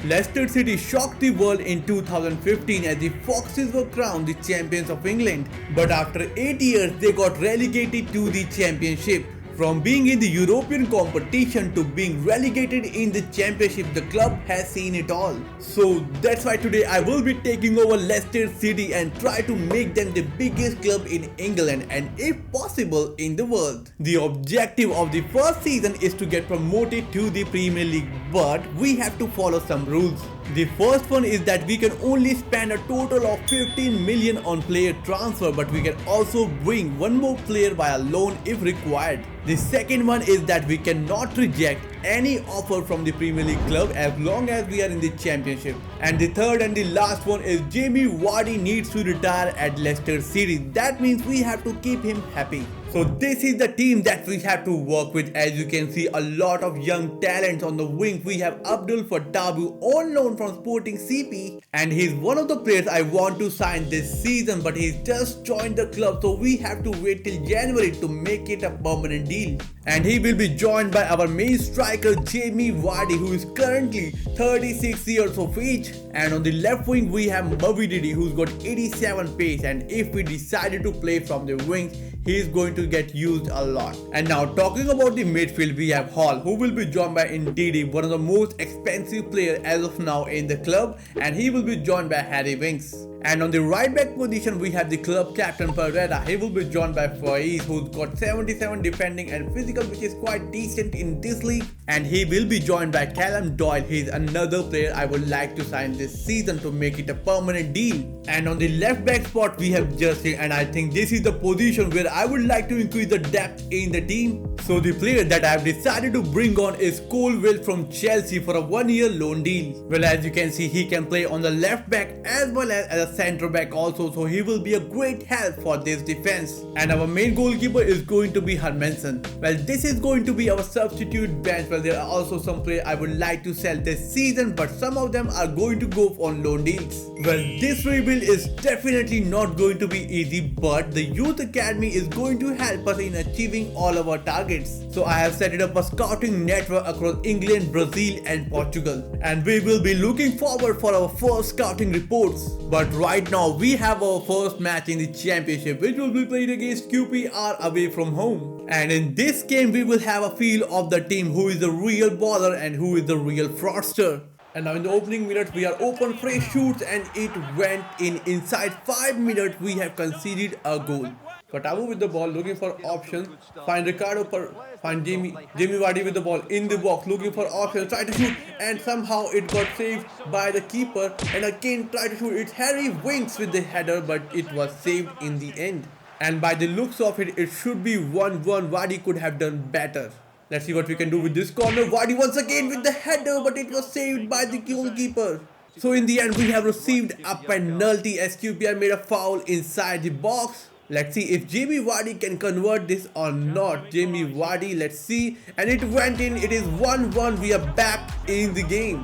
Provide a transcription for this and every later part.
Leicester City shocked the world in 2015 as the Foxes were crowned the champions of England, but after 8 years they got relegated to the championship. From being in the European competition to being relegated in the championship, the club has seen it all. So that's why today I will be taking over Leicester City and try to make them the biggest club in England and if possible in the world. The objective of the first season is to get promoted to the Premier League, but we have to follow some rules. The first one is that we can only spend a total of 15 million on player transfer, but we can also bring one more player via loan if required. The second one is that we cannot reject any offer from the Premier League club as long as we are in the championship. And the third and the last one is Jamie Vardy needs to retire at Leicester City. That means we have to keep him happy. So this is the team that we have to work with. As you can see, a lot of young talents on the wing. We have Abdul Fatabu on loan from Sporting CP, and he's one of the players I want to sign this season, but he's just joined the club, so we have to wait till January to make it a permanent deal. And he will be joined by our main striker Jamie Vardy, who is currently 36 years of age. And on the left wing we have Modric, who's got 87 pace, and if we decided to play from the wings, he is going to get used a lot. And now talking about the midfield, we have Hall, who will be joined by Ndidi, one of the most expensive players as of now in the club, and he will be joined by Harry Winks. And on the right back position we have the club captain Pereira. He will be joined by Faiz, who's got 77 defending and physical, which is quite decent in this league. And he will be joined by Callum Doyle. He's another player I would like to sign this season to make it a permanent deal. And on the left back spot we have Justin, and I think this is the position where I would like to increase the depth in the team. So the player that I have decided to bring on is Colwill from Chelsea for a 1-year loan deal. Well, as you can see, he can play on the left back as well as a centre back also, so he will be a great help for this defense. And our main goalkeeper is going to be Hermansen. Well, this is going to be our substitute bench. Well, there are also some players I would like to sell this season, but some of them are going to go on loan deals. Well, this rebuild is definitely not going to be easy, but the youth academy is going to help us in achieving all of our targets. So I have set it up a scouting network across England, Brazil and Portugal, and we will be looking forward for our first scouting reports. But right now we have our first match in the championship, which will be played against QPR away from home. And in this game we will have a feel of the team, who is the real baller and who is the real fraudster. And now in the opening minutes we are open fresh shoots and it went in. Inside 5 minutes we have conceded a goal. Fatabu with the ball, looking for options, find Jamie Vardy with the ball in the box, looking for options, try to shoot, and somehow it got saved by the keeper, and again try to shoot. It's Harry Winks with the header, but it was saved in the end. And by the looks of it, it should be 1-1. Vardy could have done better. Let's see what we can do with this corner. Vardy once again with the header, but it was saved by the goalkeeper. So in the end we have received a penalty as QPR made a foul inside the box. Let's see if Jamie Vardy can convert this or not. Jamie Vardy, let's see, and it went in. It is 1-1. We are back in the game.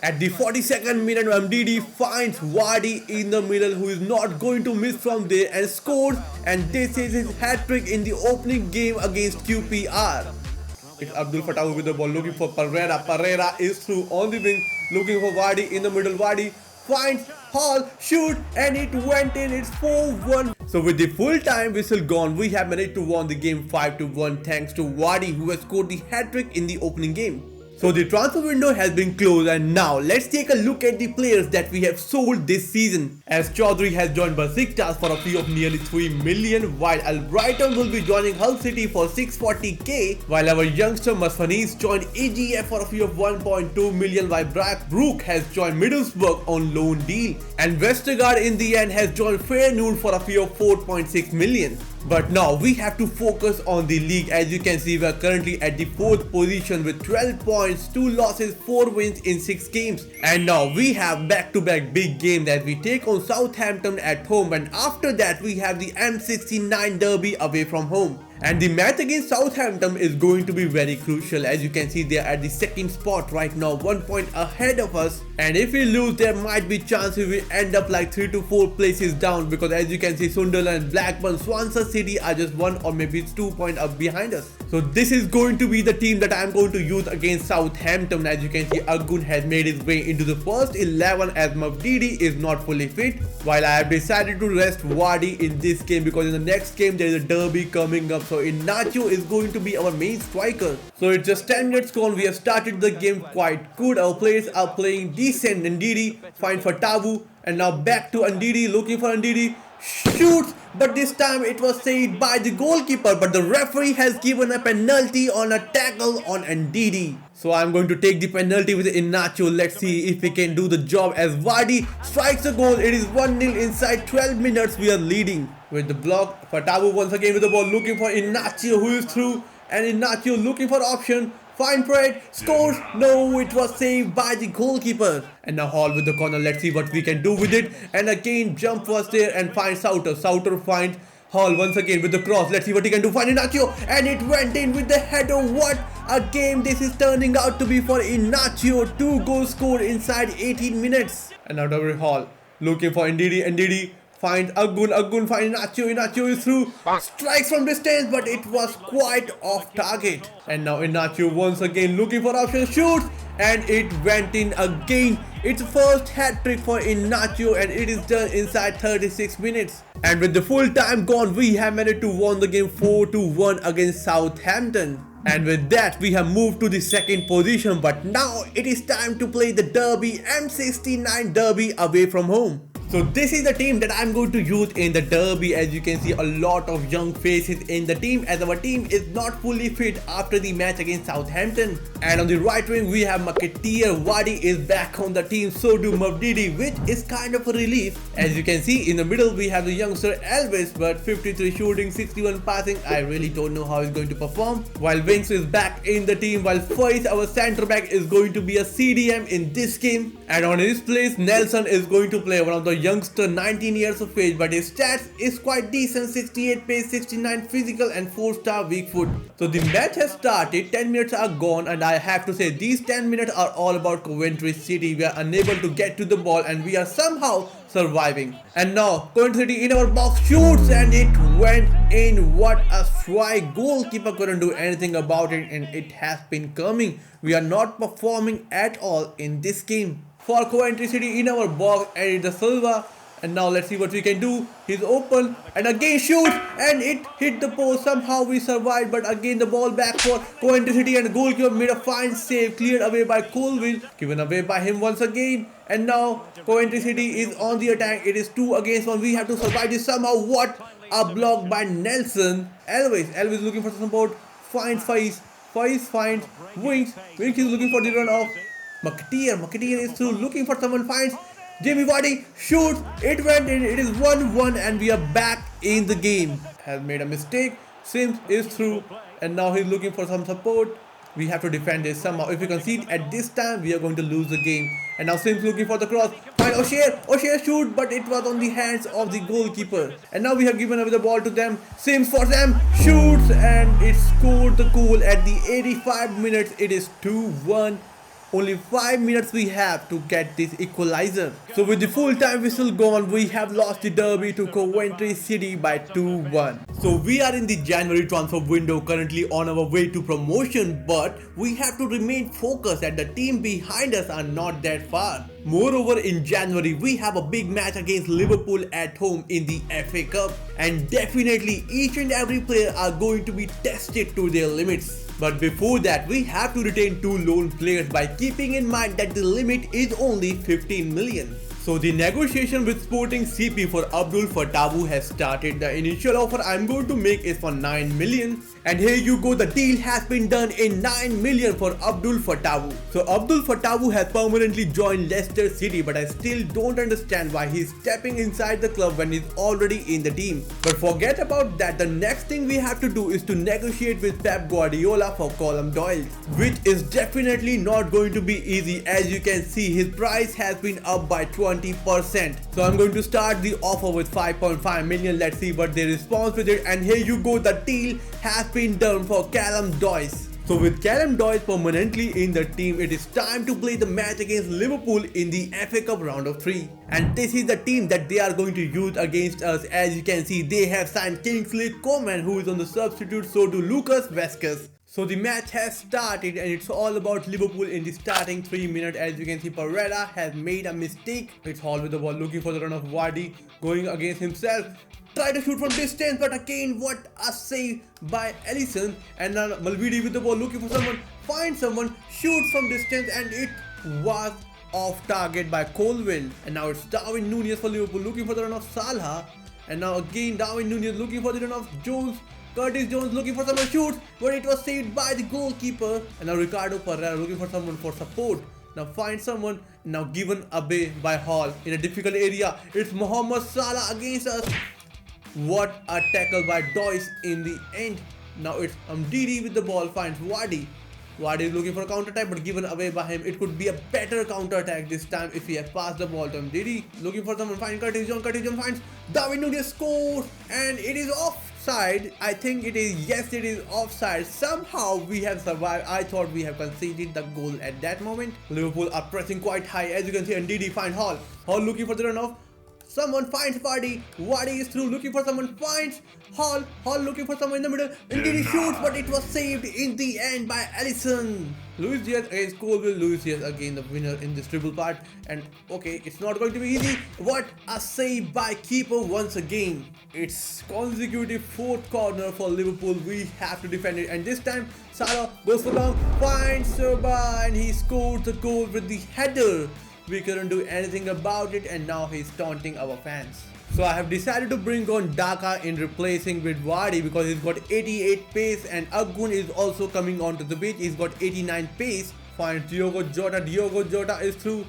At the 42nd minute, Ndidi finds Vardy in the middle, who is not going to miss from there, and scores. And this is his hat-trick in the opening game against QPR. It's Abdul Fatabu with the ball, looking for Pereira. Pereira is through on the wing, looking for Vardy in the middle. Vardy finds Hall, shoot, and it went in. It's 4-1. So with the full time whistle gone, we have managed to win the game 5-1 thanks to Vardy, who has scored the hat-trick in the opening game. So the transfer window has been closed, and now let's take a look at the players that we have sold this season. As Chaudhary has joined Besiktas for a fee of nearly 3 million, while Albrighton will be joining Hull City for 640k, while our youngster Masfanis joined AGF for a fee of 1.2 million, while Brook has joined Middlesbrough on loan deal, and Vestergaard in the end has joined Feyenoord for a fee of 4.6 million. But now we have to focus on the league. As you can see, we are currently at the 4th position with 12 points, 2 losses, 4 wins in 6 games. And now we have back-to-back big games that we take on Southampton at home, and after that we have the M69 derby away from home. And the match against Southampton is going to be very crucial. As you can see, they are at the second spot right now, 1 point ahead of us. And if we lose, there might be chances we end up like 3 to 4 places down, because as you can see, Sunderland, Blackburn, Swansea City are just 1 or maybe it's 2 points up behind us. So this is going to be the team that I am going to use against Southampton. As you can see, Agun has made his way into the first 11 as Modric is not fully fit, while I have decided to rest Vardy in this game because in the next game there is a derby coming up. So Iheanacho is going to be our main striker. So it's just 10 minutes gone. We have started the game quite good. Our players are playing decent. Ndidi finds for Tavu, and now back to Ndidi, looking for Ndidi, shoots, but this time it was saved by the goalkeeper, but the referee has given a penalty on a tackle on Ndidi. So I'm going to take the penalty with Iheanacho. Let's see if we can do the job as Vardy strikes a goal. It is 1-0 inside 12 minutes. We are leading with the block. Fatawu once again with the ball, looking for Iheanacho, who is through, and Iheanacho looking for option. Fine Fred scores. No, it was saved by the goalkeeper. And now Hall with the corner. Let's see what we can do with it. And again, jump was there and finds Souter. Souter finds Hall once again with the cross. Let's see what he can do. Find Iheanacho, and it went in with the header. What a game this is turning out to be for Iheanacho. 2 goals scored inside 18 minutes. And now double Hall looking for Ndidi. Ndidi finds Agun. Agun finds Iheanacho. Iheanacho is through. Strikes from distance, but it was quite off target. And now Iheanacho once again looking for option. Shoots, and it went in again. It's first hat-trick for Iheanacho, and it is done inside 36 minutes. And with the full time gone, we have managed to win the game 4-1 against Southampton. And with that, we have moved to the second position. But now it is time to play the derby, M69 derby away from home. So this is the team that I'm going to use in the derby. As you can see, a lot of young faces in the team, as our team is not fully fit after the match against Southampton. And on the right wing we have Mkhitaryan. Vardy is back on the team, so do Modric, which is kind of a relief. As you can see, in the middle we have the youngster Elvis, but 53 shooting, 61 passing. I really don't know how he's going to perform. While Winks is back in the team, while Foyce, our centre back, is going to be a CDM in this game. And on his place, Nelson is going to play, one of the youngster, 19 years of age, but his stats is quite decent. 68 pace, 69 physical, and 4-star weak foot. So the match has started, 10 minutes are gone, and I have to say these 10 minutes are all about Coventry City. We are unable to get to the ball and we are somehow surviving. And now Coventry City in our box shoots, and it went in. What a strike. Goalkeeper couldn't do anything about it, and it has been coming. We are not performing at all in this game. For Coventry City in our box, and it's the Silva. And now let's see what we can do. He's open and again shoots, and it hit the post. Somehow we survived, but again the ball back for Coventry City, and the goalkeeper made a fine save, cleared away by Colville, given away by him once again. And now Coventry City is on the attack. It is 2 against 1. We have to survive this somehow. What a block by Nelson. Elvis looking for support, finds Foyce. Foyce finds Winks. Winks is looking for the run off. Mkhitaryan is through, looking for someone, finds Jamie Vardy, shoots, it went in. It is 1-1 and we are back in the game. Has made a mistake. Sims is through, and now he's looking for some support. We have to defend this somehow. If we concede at this time, we are going to lose the game. And now Sims looking for the cross. Find O'Shea shoot, but it was on the hands of the goalkeeper. And now we have given away the ball to them. Sims for them, shoots, and it scored the goal at the 85 minutes. It is 2-1. Only 5 minutes we have to get this equalizer. So with the full time whistle gone, we have lost the derby to Coventry City by 2-1. So we are in the January transfer window, currently on our way to promotion, but we have to remain focused and the team behind us are not that far. Moreover, in January, we have a big match against Liverpool at home in the FA Cup, and definitely each and every player are going to be tested to their limits. But before that, we have to retain 2 loan players by keeping in mind that the limit is only 15 million. So the negotiation with Sporting CP for Abdul Fatawu has started. The initial offer I'm going to make is for 9 million. And here you go, the deal has been done in 9 million for Abdul Fatawu. So Abdul Fatawu has permanently joined Leicester City, but I still don't understand why he's stepping inside the club when he's already in the team. But forget about that, the next thing we have to do is to negotiate with Pep Guardiola for Colm Doyle, which is definitely not going to be easy. As you can see, his price has been up by 200 20%. So I'm going to start the offer with 5.5 million. Let's see what they respond with it. And here you go, the deal has been done for Callum Doyce. So with Callum Doyce permanently in the team, it is time to play the match against Liverpool in the FA Cup round of 3. And this is the team that they are going to use against us. As you can see, they have signed Kingsley Coman, who is on the substitute, so do Lucas Vazquez. So the match has started and it's all about Liverpool in the starting 3 minutes. As you can see, Pereira has made a mistake. It's Hall with the ball, looking for the run of Vardy, going against himself. Try to shoot from distance, but again, what a save by Alisson. And now Malvidi with the ball, looking for someone, finds someone, shoots from distance, and it was off target by Colville. And now it's Darwin Núñez for Liverpool, looking for the run of Salah. And now again, Darwin Núñez looking for the run of Jones. Curtis Jones looking for someone, shoots, but it was saved by the goalkeeper. And now Ricardo Pereira looking for someone for support. Now find someone, now given away by Hall in a difficult area. It's Mohamed Salah against us. What a tackle by Doyce in the end. Now it's Didi with the ball, finds Vardy. Vardy is looking for a counter attack, but given away by him. It could be a better counter attack this time if he has passed the ball to Didi. Looking for someone, finds Curtis Jones. Curtis Jones finds Darwin Núñez, scores, and it is offside. I think it is, yes, it is offside. Somehow we have survived. I thought we have conceded the goal at that moment. Liverpool are pressing quite high, as you can see, and Didi finds Hall. Hall looking for the runoff. Someone finds Vardy. Vardy is through, looking for someone, finds Hall. Hall looking for someone in the middle. Indeed, he shoots, but it was saved in the end by Alisson. Luis Diaz against Colville. Luis Diaz again the winner in this triple part. And okay, it's not going to be easy. What a save by keeper once again. It's consecutive 4th corner for Liverpool. We have to defend it. And this time, Salah goes for long, finds Serba, and he scores the goal with the header. We couldn't do anything about it, and now he's taunting our fans. So I have decided to bring on Daka in replacing with Vardy because he's got 88 pace, and Agun is also coming onto the pitch. He's got 89 pace. Finds Diogo Jota. Diogo Jota is through.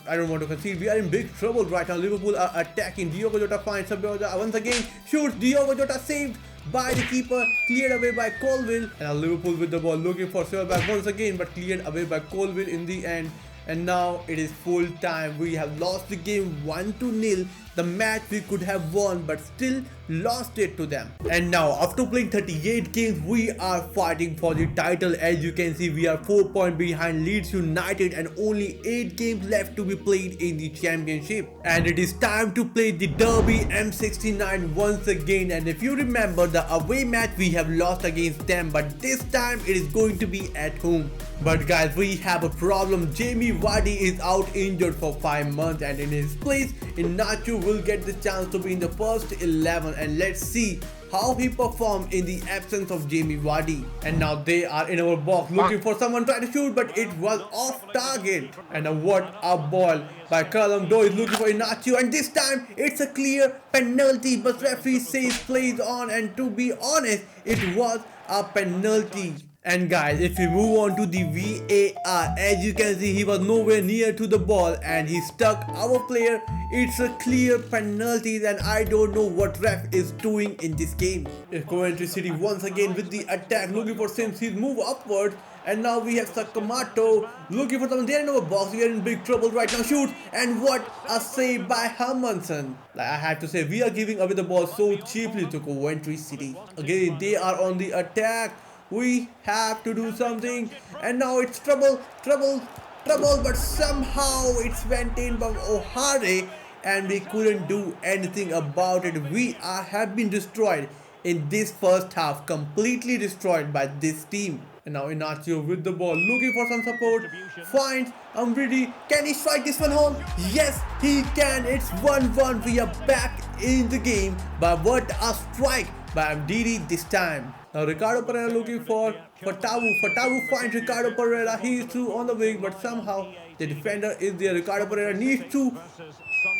I don't want to concede. We are in big trouble right now. Liverpool are attacking. Diogo Jota finds Sabioja once again. Shoots. Diogo Jota saved by the keeper. Cleared away by Colville. And now Liverpool with the ball, looking for Sebag once again, but cleared away by Colville in the end. And now it is full time. We have lost the game 1-0. The match we could have won, but still lost it to them. And now after playing 38 games, we are fighting for the title. As you can see, we are 4 points behind Leeds United and only 8 games left to be played in the championship. And it is time to play the Derby M69 once again. And if you remember, the away match we have lost against them, but this time it is going to be at home. But guys, we have a problem. Jamie Vardy is out injured for 5 months, and in his place, Iheanacho will get the chance to be in the first 11. And let's see how he performed in the absence of Jamie Vardy. And now they are in our box looking for someone trying to shoot, but it was off target. And what a ball by Callum Doyce looking for Iheanacho, and this time it's a clear penalty, but referee says plays on, and to be honest, it was a penalty. And guys, if we move on to the VAR, as you can see, he was nowhere near to the ball and he stuck our player. It's a clear penalty, and I don't know what ref is doing in this game. Coventry City once again with the attack, looking for Sims. He's moved upwards, and now we have Sakamoto looking for someone there in our box. We are in big trouble right now. Shoots, and what a save by Hermanson. Like I have to say, we are giving away the ball so cheaply to Coventry City. Again, they are on the attack. We have to do something, and now it's trouble, but somehow it's went in by O'Hare, and we couldn't do anything about it. We have been destroyed in this first half, completely destroyed by this team. And now Iheanacho with the ball, looking for some support, finds Umbridi. Can he strike this one home? Yes, he can. It's 1-1. We are back in the game, but what a strike by Umbridi this time. Now Ricardo Pereira looking for Fatawu. Fatawu finds Ricardo Pereira. He is through on the wing, but somehow the defender is there. Ricardo Pereira needs to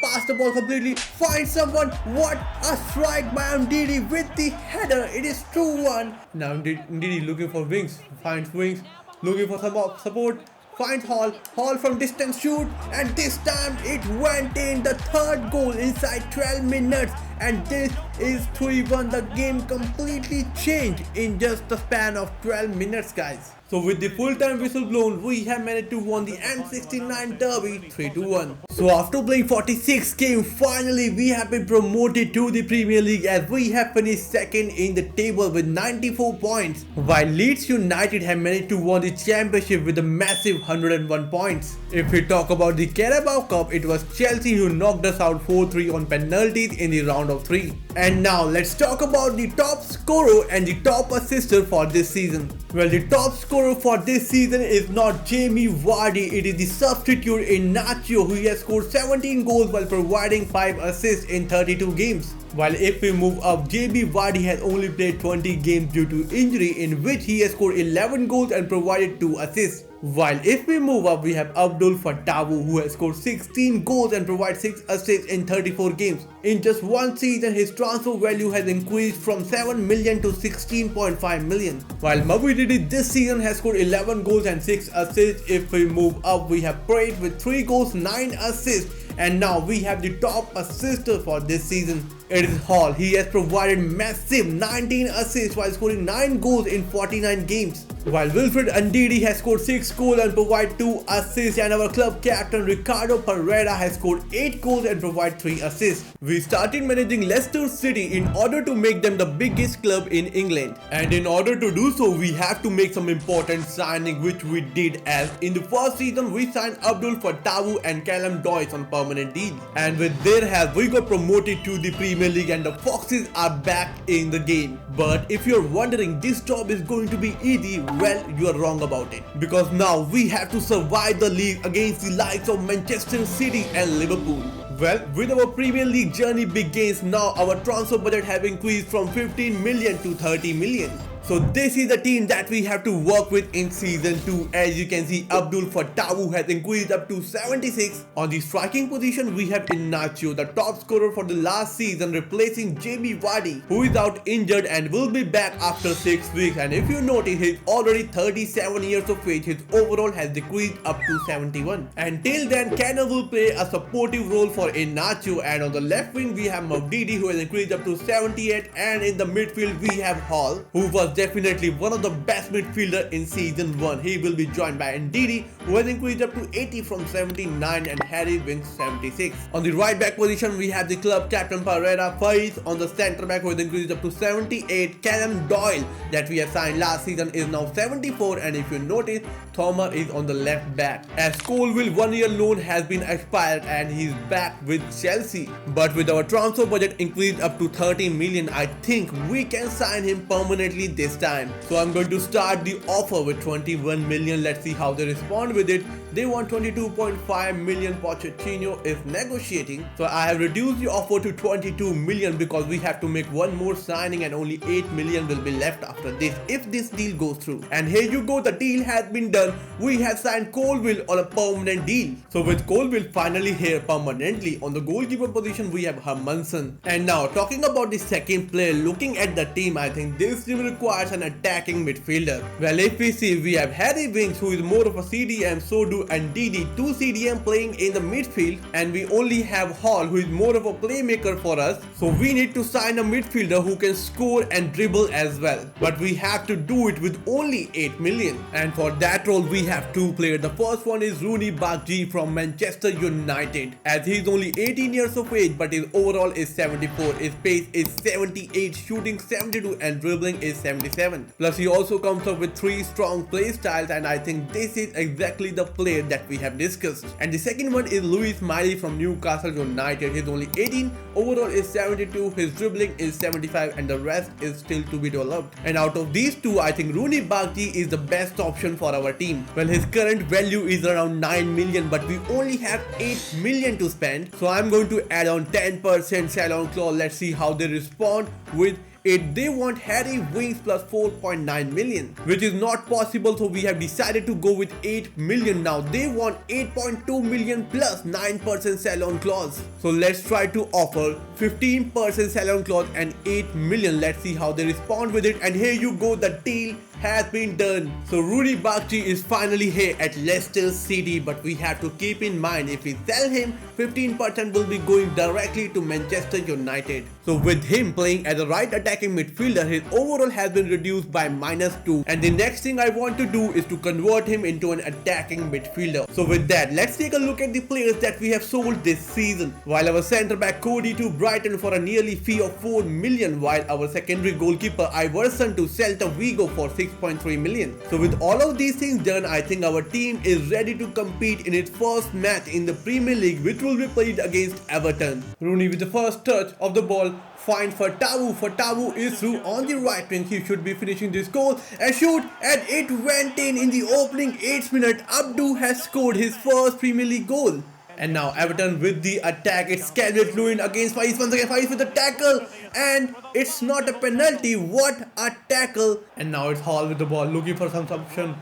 pass the ball completely. Find someone. What a strike by Ndidi with the header. It is 2-1. Now Ndidi looking for wings. Finds wings. Looking for some support. Finds Hall. Hall from distance shoot. And this time it went in. The third goal inside 12 minutes. and this is 3-1. The game completely changed in just the span of 12 minutes, guys. So with the full-time whistle blown, we have managed to win the M69 Derby 3-1. So after playing 46 games, finally we have been promoted to the Premier League as we have finished second in the table with 94 points, while Leeds United have managed to win the championship with a massive 101 points. If we talk about the Carabao Cup, it was Chelsea who knocked us out 4-3 on penalties in the round of 3. And now let's talk about the top scorer and the top assister for this season. Well, the top scorer for this season is not Jamie Vardy, it is the substitute in Nacho who has scored 17 goals while providing 5 assists in 32 games. While if we move up, JB Vardy has only played 20 games due to injury, in which he has scored 11 goals and provided 2 assists. While if we move up, we have Abdul Fatawu who has scored 16 goals and provided 6 assists in 34 games. In just one season, his transfer value has increased from 7 million to 16.5 million. While Mabididi this season has scored 11 goals and 6 assists. If we move up, we have Pratt with 3 goals, 9 assists. And now we have the top assister for this season. It is Hall. He has provided massive 19 assists while scoring 9 goals in 49 games. While Wilfred Ndidi has scored 6 goals and provided 2 assists, and our club captain Ricardo Pereira has scored 8 goals and provided 3 assists. We started managing Leicester City in order to make them the biggest club in England. And in order to do so, we have to make some important signing, which we did, as in the first season we signed Abdul Fatawu and Callum Doyce on permanent deal. And with their help, we got promoted to the Premier League and the Foxes are back in the game. But if you're wondering this job is going to be easy, well, you are wrong about it. Because now we have to survive the league against the likes of Manchester City and Liverpool. Well, with our Premier League journey begins now, our transfer budget have increased from 15 million to 30 million. So this is the team that we have to work with in season 2. As you can see, Abdul Fatawu has increased up to 76. On the striking position, we have Inacio, the top scorer for the last season, replacing Jamie Vardy, who is out injured and will be back after 6 weeks. And if you notice, he's already 37 years of age. His overall has decreased up to 71. Until then, Canner will play a supportive role for Inacio. And on the left wing, we have Modric, who has increased up to 78. And in the midfield, we have Hall, who was definitely one of the best midfielder in season 1. He will be joined by Ndidi, who has increased up to 80 from 79, and Harry Winks 76. On the right back position, we have the club captain Pereira. Faiz on the centre back, who has increased up to 78. Callum Doyle, that we have signed last season, is now 74. And if you notice, Thomas is on the left back, as Colville 1-year loan has been expired and he's back with Chelsea. But with our transfer budget increased up to 30 million, I think we can sign him permanently this time. So I'm going to start the offer with 21 million. Let's see how they respond with it. They want 22.5 million. Pochettino is negotiating, so I have reduced the offer to 22 million because we have to make one more signing and only 8 million will be left after this if this deal goes through. And here you go, the deal has been done. We have signed Colville on a permanent deal. So with Colville finally here permanently, on the goalkeeper position we have Hermansen. And now talking about the second player, looking at the team, I think this team requires an attacking midfielder. Well, if we see, we have Harry Winks, who is more of a CDM, so do Ndidi, 2 CDM playing in the midfield, and we only have Hall, who is more of a playmaker for us. So we need to sign a midfielder who can score and dribble as well. But we have to do it with only 8 million. And for that role, we have 2 players. The first one is Rooney Bakji from Manchester United, as he is only 18 years of age, but his overall is 74. His pace is 78, shooting 72, and dribbling is 77. Plus he also comes up with 3 strong play styles, and I think this is exactly the player that we have discussed. And the second one is Lewis Miley from Newcastle United. He's only 18, overall is 72, his dribbling is 75, and the rest is still to be developed. And out of these 2, I think Rooney Bakji is the best option for our team. Well, his current value is around 9 million, but we only have 8 million to spend. So I'm going to add on 10% sell-on clause. Let's see how they respond with it. They want Harry Winks plus 4.9 million, which is not possible, so we have decided to go with 8 million. Now they want 8.2 million plus 9% sell-on clause. So let's try to offer 15% sell-on clause and 8 million. Let's see how they respond with it. And here you go, the deal has been done. So Rooney Bakshi is finally here at Leicester City, but we have to keep in mind if we sell him, 15% will be going directly to Manchester United. So with him playing as a right attacking midfielder, his overall has been reduced by -2, and the next thing I want to do is to convert him into an attacking midfielder. So with that, let's take a look at the players that we have sold this season. While our centre back Cody to Brighton for a nearly fee of 4 million, while our secondary goalkeeper Iverson to Celta Vigo for 6.3 million. So with all of these things done, I think our team is ready to compete in its first match in the Premier League, which will be played against Everton. Rooney with the first touch of the ball finds Fatawu. Fatawu is through on the right wing. He should be finishing this goal and shoot, and it went in the opening 8th minute. Abdu has scored his first Premier League goal. And now Everton with the attack. It's Calvert Lewin against Faiz. Once again Faiz with the tackle, and it's not a penalty. What a tackle. And now it's Hall with the ball looking for some option.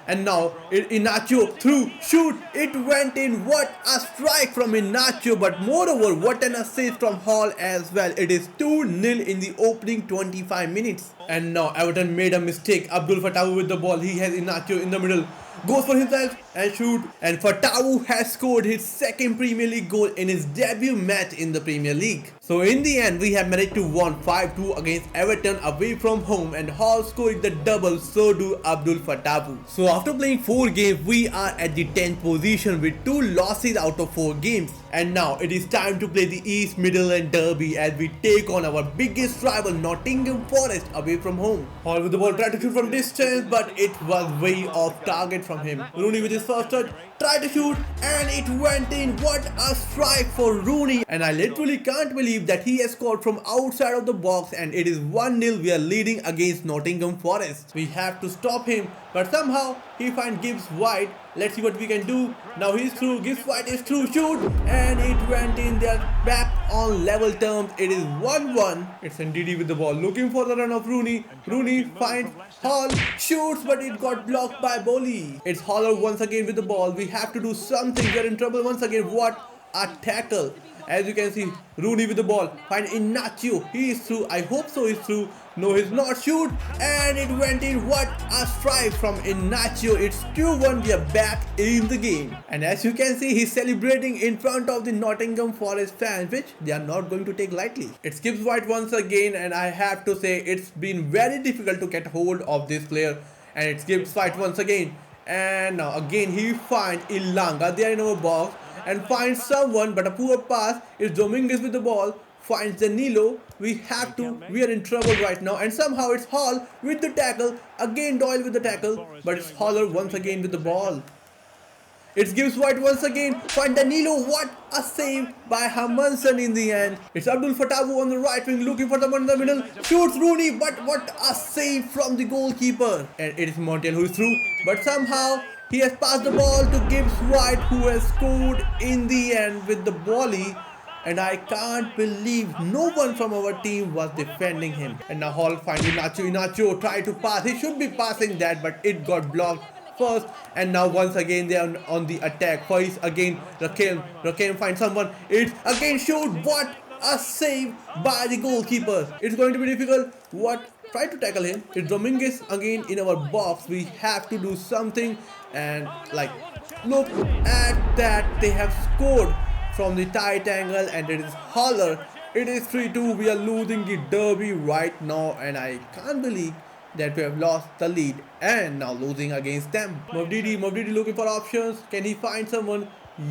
And now Inacio through, shoot, it went in. What a strike from Inacio, but moreover what an assist from Hall as well. It is 2-0 in the opening 25 minutes. And now Everton made a mistake. Abdul Fatawu with the ball. He has Inacio in the middle. Goes for himself and shoot. And Fatawu has scored his second Premier League goal in his debut match in the Premier League. So in the end, we have managed to win 5-2 against Everton away from home, and Hall scored the double, so do Abdul Fatawu. So after playing 4 games, we are at the 10th position with 2 losses out of 4 games. And now it is time to play the East Midland Derby as we take on our biggest rival Nottingham Forest away from home. Hall with the ball, tried to shoot from distance, but it was way off target from him. Rooney with his first touch, tried to shoot, and it went in. What a strike for Rooney. And I literally can't believe that he has scored from outside of the box, and it is 1-0. We are leading against Nottingham Forest. We have to stop him, but somehow he finds Gibbs wide. Let's see what we can do. Now he's through, Gibbs White is through, shoot, and it went in. They're back on level terms. It is 1-1. It's Ndidi with the ball looking for the run of Rooney. Rooney finds Hall, shoots, but it got blocked by Boli. It's Haller once again with the ball. We have to do something. We're in trouble once again. What a tackle. As you can see, Rooney with the ball, find Inacio, he is through, I hope so he's through, no he's not, shoot, and it went in. What a strike from Inacio. It's 2-1, we are back in the game. And as you can see, he's celebrating in front of the Nottingham Forest fans, which they are not going to take lightly. It skips White once again, and I have to say it's been very difficult to get hold of this player, and it skips White once again. And now again he finds Ilanga, they are in our box, and finds someone, but a poor pass. Is Dominguez with the ball, finds Danilo. We are in trouble right now, and somehow it's Hall with the tackle. Again Doyle with the tackle, but it's Haller once again with the ball. It gives White once again, find Danilo. What a save by Hermanson in the end. It's Abdul Fatawu on the right wing looking for someone in the middle, shoots Rooney, but what a save from the goalkeeper. And it is Montiel who is through, but somehow he has passed the ball to Gibbs White, who has scored in the end with the volley. And I can't believe no one from our team was defending him. And now Hall finds Inacio. Inacio tried to pass. He should be passing that, but it got blocked first. And now once again they are on the attack. First again Rakim finds someone. It's again shoot. What a save by the goalkeeper. It's going to be difficult. What? Try to tackle him. It's Dominguez again in our box. We have to do something. And like, look at that. They have scored from the tight angle, and it is Haller. It is 3-2. We are losing the derby right now, and I can't believe that we have lost the lead and now losing against them. Modric looking for options. Can he find someone?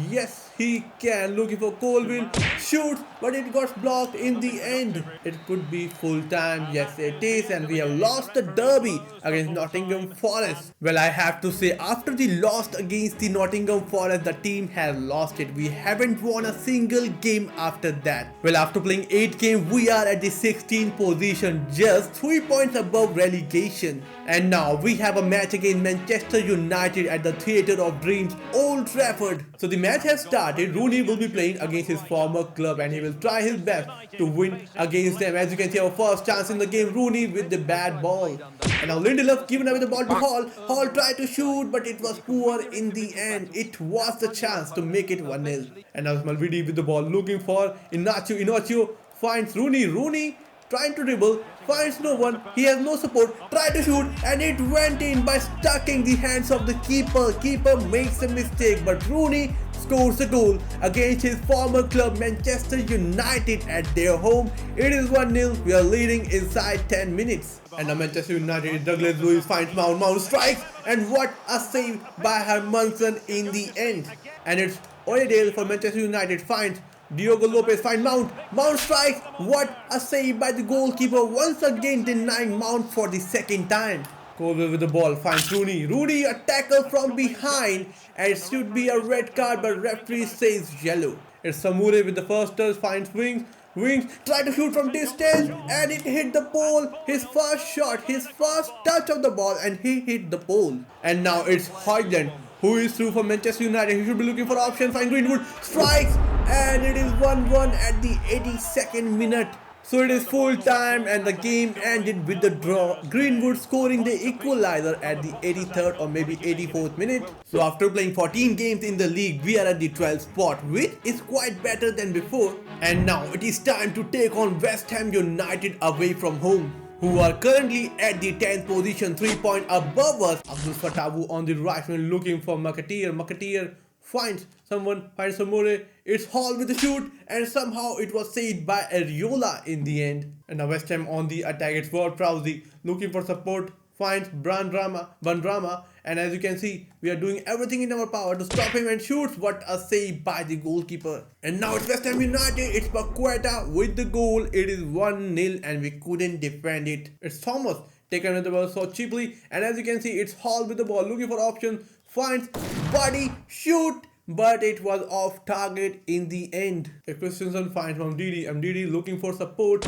Yes, he can. Looking for Colville. Shoots, but it got blocked in the end. It could be full time. Yes, it is. And we have lost the derby against Nottingham Forest. Well, I have to say, after the loss against the Nottingham Forest, the team has lost it. We haven't won a single game after that. Well, after playing 8 games, we are at the 16th position, just 3 points above relegation. And now we have a match against Manchester United at the Theatre of Dreams, Old Trafford. So the match has started. Rooney will be playing against his former club, and he will try his best to win against them. As you can see, our first chance in the game, Rooney with the bad ball. And now Lindelof giving away the ball to Hall. Hall tried to shoot, but it was poor in the end. It was the chance to make it 1-0. And now Malvidi with the ball looking for Inacio. Inacio finds Rooney. Rooney trying to dribble, finds no one, he has no support, try to shoot, and it went in by stucking the hands of the keeper. Keeper makes a mistake, but Rooney scores a goal against his former club Manchester United at their home. It is 1-0, we are leading inside 10 minutes. And now Manchester United, Douglas Luiz finds Mount strikes, and what a save by Hermansen in the end. And it's Oedale for Manchester United finds Diogo Lopez finds Mount strikes, what a save by the goalkeeper, once again denying Mount for the second time. Colwell with the ball finds Rooney a tackle from behind, and it should be a red card, but referee says yellow. It's Samure with the first touch finds Wings try to shoot from distance, and it hit the pole. His first shot, his first touch of the ball, and he hit the pole. And now it's Højlund who is through for Manchester United. He should be looking for options. Finds Greenwood, strikes, and it is 1-1 at the 82nd minute. So it is full time and the game ended with the draw. Greenwood scoring the equalizer at the 83rd or maybe 84th minute. So after playing 14 games in the league, we are at the 12th spot, which is quite better than before. And now it is time to take on West Ham United away from home, who are currently at the 10th position, 3 points above us. Abdul Fatawu on the right wing looking for Makatir finds Samore, it's Hall with the shoot, and somehow it was saved by Areola in the end. And now West Ham on the attack, it's Ward-Prowse looking for support, finds Bandrama, and as you can see, we are doing everything in our power to stop him and shoots. What a save by the goalkeeper. And now it's West Ham United, it's Paqueta with the goal. It is 1-0 and we couldn't defend it. It's Thomas taken with the ball so cheaply, and as you can see, it's Hall with the ball looking for options, finds body, shoot, but it was off target in the end. Christensen finds Mdidi looking for support,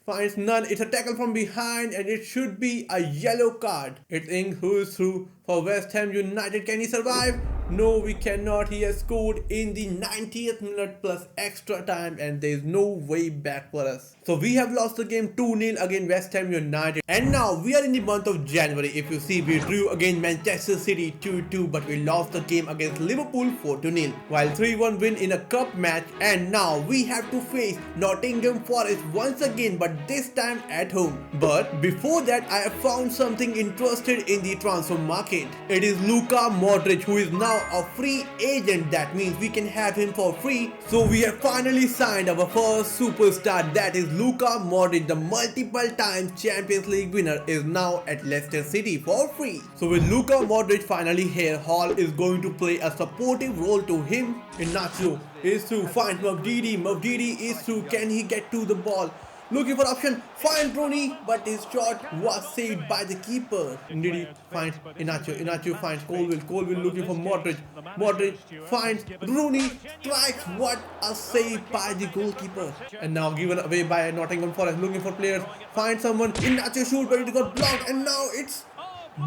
finds none. It's a tackle from behind and it should be a yellow card. It's Ing who is through for West Ham United. Can he survive? No, we cannot. He has scored in the 90th minute plus extra time and there is no way back for us. So we have lost the game 2-0 against West Ham United. And now we are in the month of January. If you see, we drew against Manchester City 2-2, but we lost the game against Liverpool 4-0. While 3-1 win in a cup match, and now we have to face Nottingham Forest once again, but this time at home. But before that, I have found something interesting in the transfer market. It is Luka Modric, who is now a free agent. That means we can have him for free. So we have finally signed our first superstar, that is Luka Modric. The multiple time Champions League winner is now at Leicester City for free. So with Luka Modric finally here, Hall is going to play a supportive role to him. Inacio is through, finds Mavdidi is through, can he get to the ball? Looking for option, finds Rooney, but his shot was saved by the keeper. Ndidi finds Inacio finds Colwell looking for Modric finds Rooney, strikes, what a save by the goalkeeper. And now given away by Nottingham Forest, looking for players, finds someone, Inacio shoot, but it got blocked, and now it's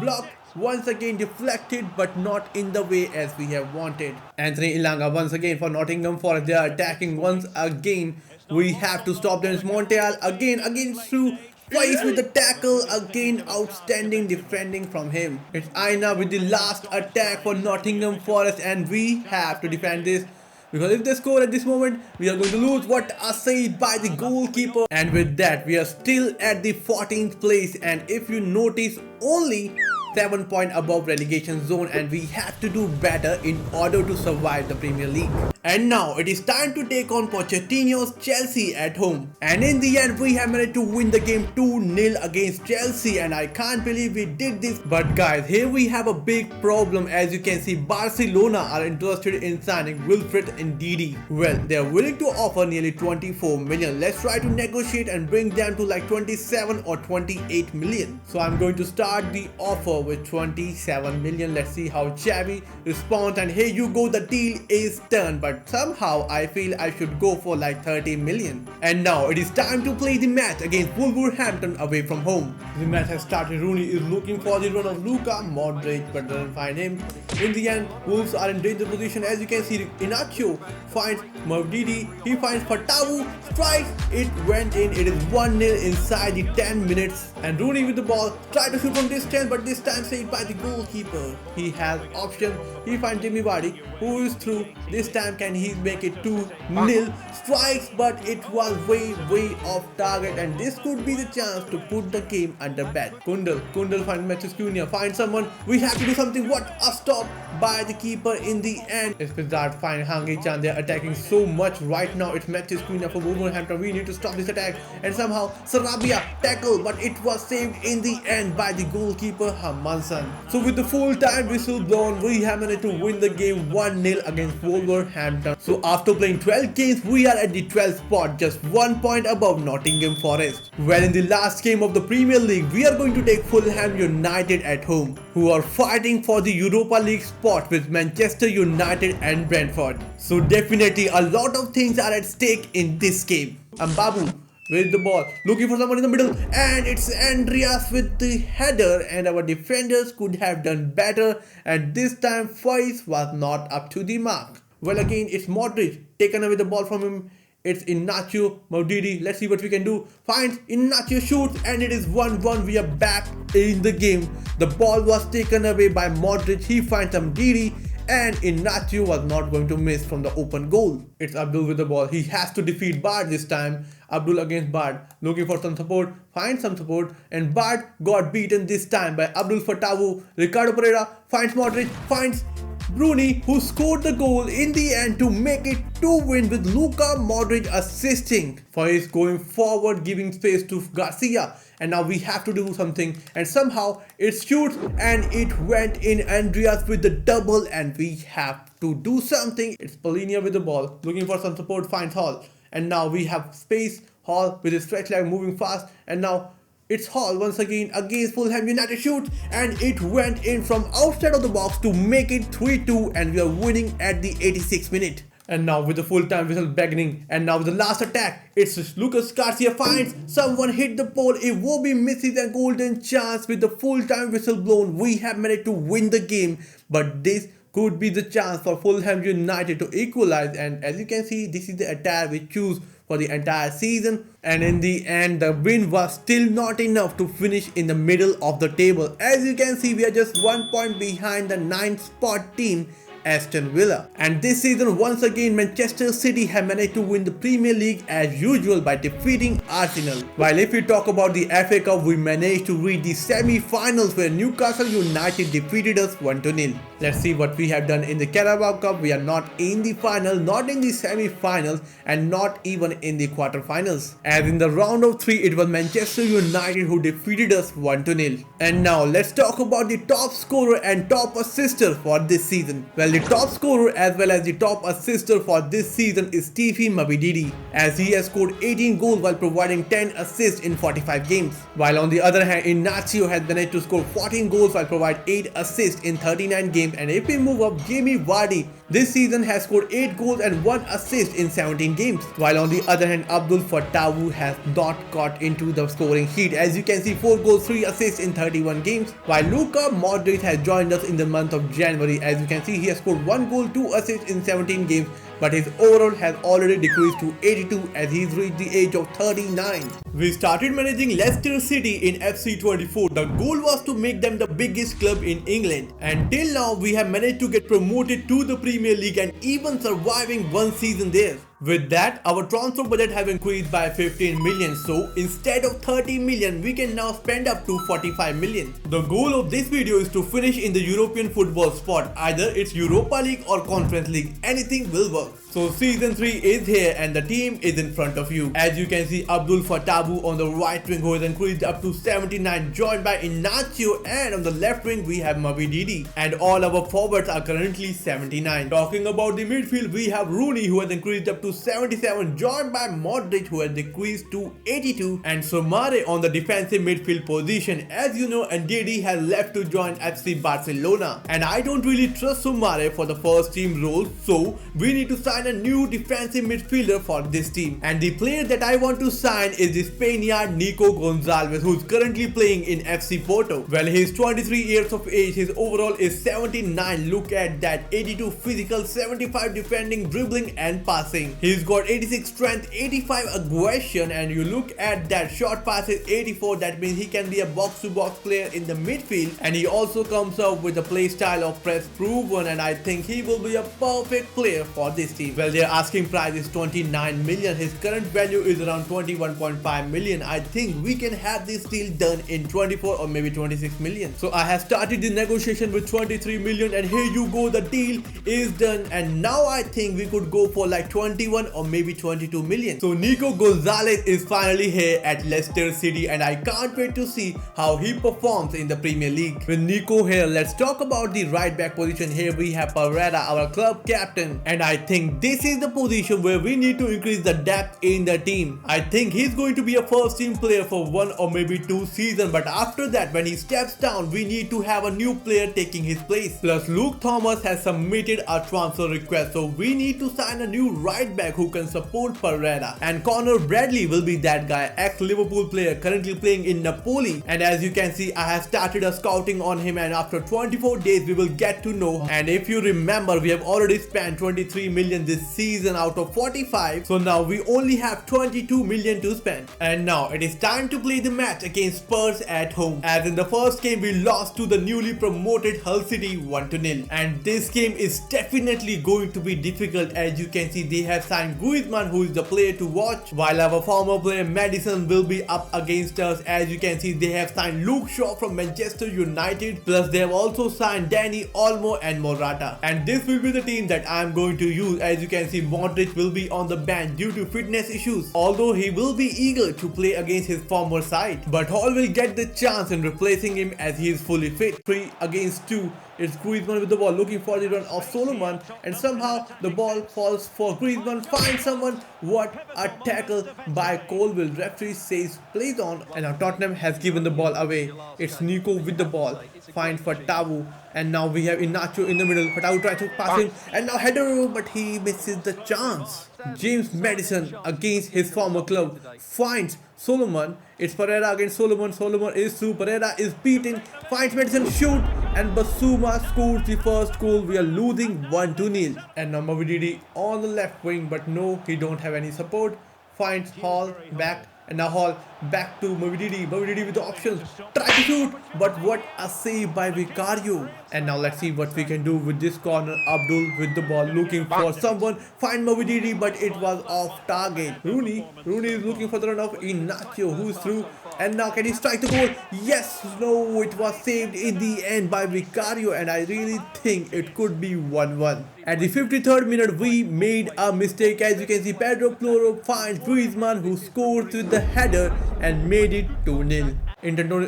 blocked. Once again deflected, but not in the way as we have wanted. Anthony Ilanga once again for Nottingham Forest. They are attacking once again. We have to stop them. It's Montiel again through, face with the tackle, again outstanding defending from him. It's Aina with the last attack for Nottingham Forest, and we have to defend this, because if they score at this moment, we are going to lose. What a save by the goalkeeper. And with that, we are still at the 14th place, and if you notice, only 7 points above relegation zone, and we have to do better in order to survive the Premier League. And now it is time to take on Pochettino's Chelsea at home. And in the end, we have managed to win the game 2-0 against Chelsea, and I can't believe we did this. But guys, here we have a big problem. As you can see, Barcelona are interested in signing Wilfred Ndidi. Well, they are willing to offer nearly 24 million. Let's try to negotiate and bring them to like 27 or 28 million. So I'm going to start the offer with 27 million. Let's see how Xavi responds, and here you go, the deal is done. But somehow I feel I should go for like 30 million. And now it is time to play the match against Wolverhampton away from home. The match has started. Rooney is looking for the run of Luka Modric, but doesn't find him. In the end, Wolves are in danger position. As you can see, Inacio finds Mavdidi, he finds Fatawu, strikes, it went in. It is 1-0 inside the 10 minutes. And Rooney with the ball, tried to shoot from distance, but this time saved by the goalkeeper. He has option, he finds Jimmy Vardy, who is through. This time can he make it 2-0 strikes, but it was way off target, and this could be the chance to put the game under bat. Kundal finds Matthews Cunha, finds someone. We have to do something. What a stop by the keeper in the end. It's Pizzard find Hangi Chan. They're attacking so much right now. It's Matthews Cunha for Wolverhampton. We need to stop this attack, and somehow Sarabia tackle, but it was saved in the end by the goalkeeper Hermansen. So with the full time whistle blown, we have managed to win the game 1-0 against Wolverhampton. So after playing 12 games, we are at the 12th spot, just 1 point above Nottingham Forest. Well, in the last game of the Premier League, we are going to take Fulham United at home, who are fighting for the Europa League spot with Manchester United and Brentford. So definitely a lot of things are at stake in this game. Babu with the ball, looking for someone in the middle, and it's Andreas with the header, and our defenders could have done better, and this time Faiz was not up to the mark. Well, again it's Modric, taken away the ball from him. It's Inacio Maudidi. Let's see what we can do. Finds Inacio, shoots, and it is 1-1. We are back in the game. The ball was taken away by Modric. He finds Maudidi, and Inacio was not going to miss from the open goal. It's Abdul with the ball. He has to defeat Bard this time. Abdul against Bard, looking for some support, finds some support, and Bard got beaten this time by Abdul Fatawu. Ricardo Pereira finds Modric, finds Bruni, who scored the goal in the end to make it 2-win with Luka Modric assisting. Faiz going forward, giving space to Garcia, and now we have to do something, and somehow it shoots and it went in. Andreas with the double, and we have to do something. It's Polinia with the ball, looking for some support, finds Hall, and now we have space. Hall with his stretch leg moving fast, and now it's Hall once again against Fulham United, shoots, and it went in from outside of the box to make it 3-2, and we are winning at the 86th minute. And now with the full time whistle beginning, and now with the last attack, it's Lucas Garcia finds someone, hit the pole. It will be misses a golden chance. With the full time whistle blown, we have managed to win the game, but this could be the chance for Fulham United to equalize, and as you can see, this is the attire we choose for the entire season, and in the end the win was still not enough to finish in the middle of the table. As you can see, we are just 1 point behind the 9th spot team Aston Villa. And this season once again Manchester City have managed to win the Premier League as usual by defeating Arsenal. While if we talk about the FA Cup, we managed to reach the semi-finals where Newcastle United defeated us 1-0. Let's see what we have done in the Carabao Cup. We are not in the final, not in the semi-finals, and not even in the quarter-finals. As in the round of 3, it was Manchester United who defeated us 1-0. And now let's talk about the top scorer and top assister for this season. Well, the top scorer as well as the top assister for this season is Stevie Mabididi, as he has scored 18 goals while providing 10 assists in 45 games. While on the other hand, Inacio has managed to score 14 goals while providing 8 assists in 39 games. And if we move up, Jamie Vardy this season has scored 8 goals and 1 assist in 17 games. While on the other hand, Abdul Fatawu has not got into the scoring heat. As you can see, 4 goals, 3 assists in 31 games. While Luka Modric has joined us in the month of January. As you can see, he has scored 1 goal, 2 assists in 17 games. But his overall has already decreased to 82 as he's reached the age of 39. We started managing Leicester City in FC24. The goal was to make them the biggest club in England. And till now, we have managed to get promoted to the Premier League and even surviving one season there. With that, our transfer budget have increased by 15 million, so instead of 30 million, we can now spend up to 45 million. The goal of this video is to finish in the European football spot. Either it's Europa League or Conference League, anything will work. So season 3 is here and the team is in front of you. As you can see, Abdul Fatawu on the right wing who has increased up to 79, joined by Inacio, and on the left wing we have Mabididi, and all our forwards are currently 79. Talking about the midfield, we have Rooney who has increased up to 77, joined by Modric who has decreased to 82, and Soumare on the defensive midfield position. As you know, Ndidi has left to join FC Barcelona, and I don't really trust Soumare for the first team role, so we need to sign a new defensive midfielder for this team. And the player that I want to sign is the Spaniard Nico Gonzalez, who's currently playing in FC Porto. Well, he's 23 years of age, his overall is 79, look at that, 82 physical, 75 defending, dribbling and passing. He's got 86 strength, 85 aggression, and you look at that, short pass is 84, that means he can be a box-to-box player in the midfield, and he also comes up with a play style of press proven, and I think he will be a perfect player for this team. team. Well, their asking price is 29 million. His current value is around 21.5 million. I think we can have this deal done in 24 or maybe 26 million. So I have started the negotiation with 23 million, and here you go, the deal is done. And now I think we could go for like 21 or maybe 22 million. So Nico Gonzalez is finally here at Leicester City, and I can't wait to see how he performs in the Premier League. With Nico here, let's talk about the right back position. Here we have Pereira, our club captain, and I think this is the position where we need to increase the depth in the team. I think he's going to be a first team player for 1 or maybe 2 seasons, but after that, when he steps down, we need to have a new player taking his place. Plus, Luke Thomas has submitted a transfer request, so we need to sign a new right back who can support Pereira. And Connor Bradley will be that guy, ex-Liverpool player currently playing in Napoli. And as you can see, I have started a scouting on him, and after 24 days we will get to know. And if you remember, we have already spent 23 million this season out of 45, so now we only have 22 million to spend. And now it is time to play the match against Spurs at home. As in the first game we lost to the newly promoted Hull City 1-0, and this game is definitely going to be difficult. As you can see, they have signed Griezmann, who is the player to watch, while our former player Madison will be up against us. As you can see, they have signed Luke Shaw from Manchester United, plus they have also signed Danny Olmo and Morata. And this will be the team that I am going to use. As you can see, Modric will be on the bench due to fitness issues, although he will be eager to play against his former side. But Hall will get the chance in replacing him as he is fully fit. 3 against 2. It's Griezmann with the ball, looking for the run of Solomon, and somehow the ball falls for Griezmann. Finds someone. What a tackle by Colville. Referee says plays on, and now Tottenham has given the ball away. It's Nico with the ball, finds for Tavu, and now we have Inacho in the middle. Tavu tries to pass him, and now header, but he misses the chance. James Madison against his former club finds Solomon. It's Pereira against Solomon. Solomon is through. Pereira is beaten. Finds Madison, shoot, and Basuma scores the first goal. We are losing 1-0. And now Mavididi on the left wing, but no, he don't have any support. Finds Hall back. And now Hall back to Mavididi. Mavididi with the options. Try to shoot, but what a save by Vicario. And now let's see what we can do with this corner. Abdul with the ball, looking for someone. Find Mavididi, but it was off target. Rooney is looking for the run of Inacio, who is through. And now can he strike the goal? Yes, no, it was saved in the end by Vicario, and I really think it could be 1-1. At the 53rd minute, we made a mistake. As you can see, Pedro Porro finds Griezmann, who scores with the header and made it 2-0.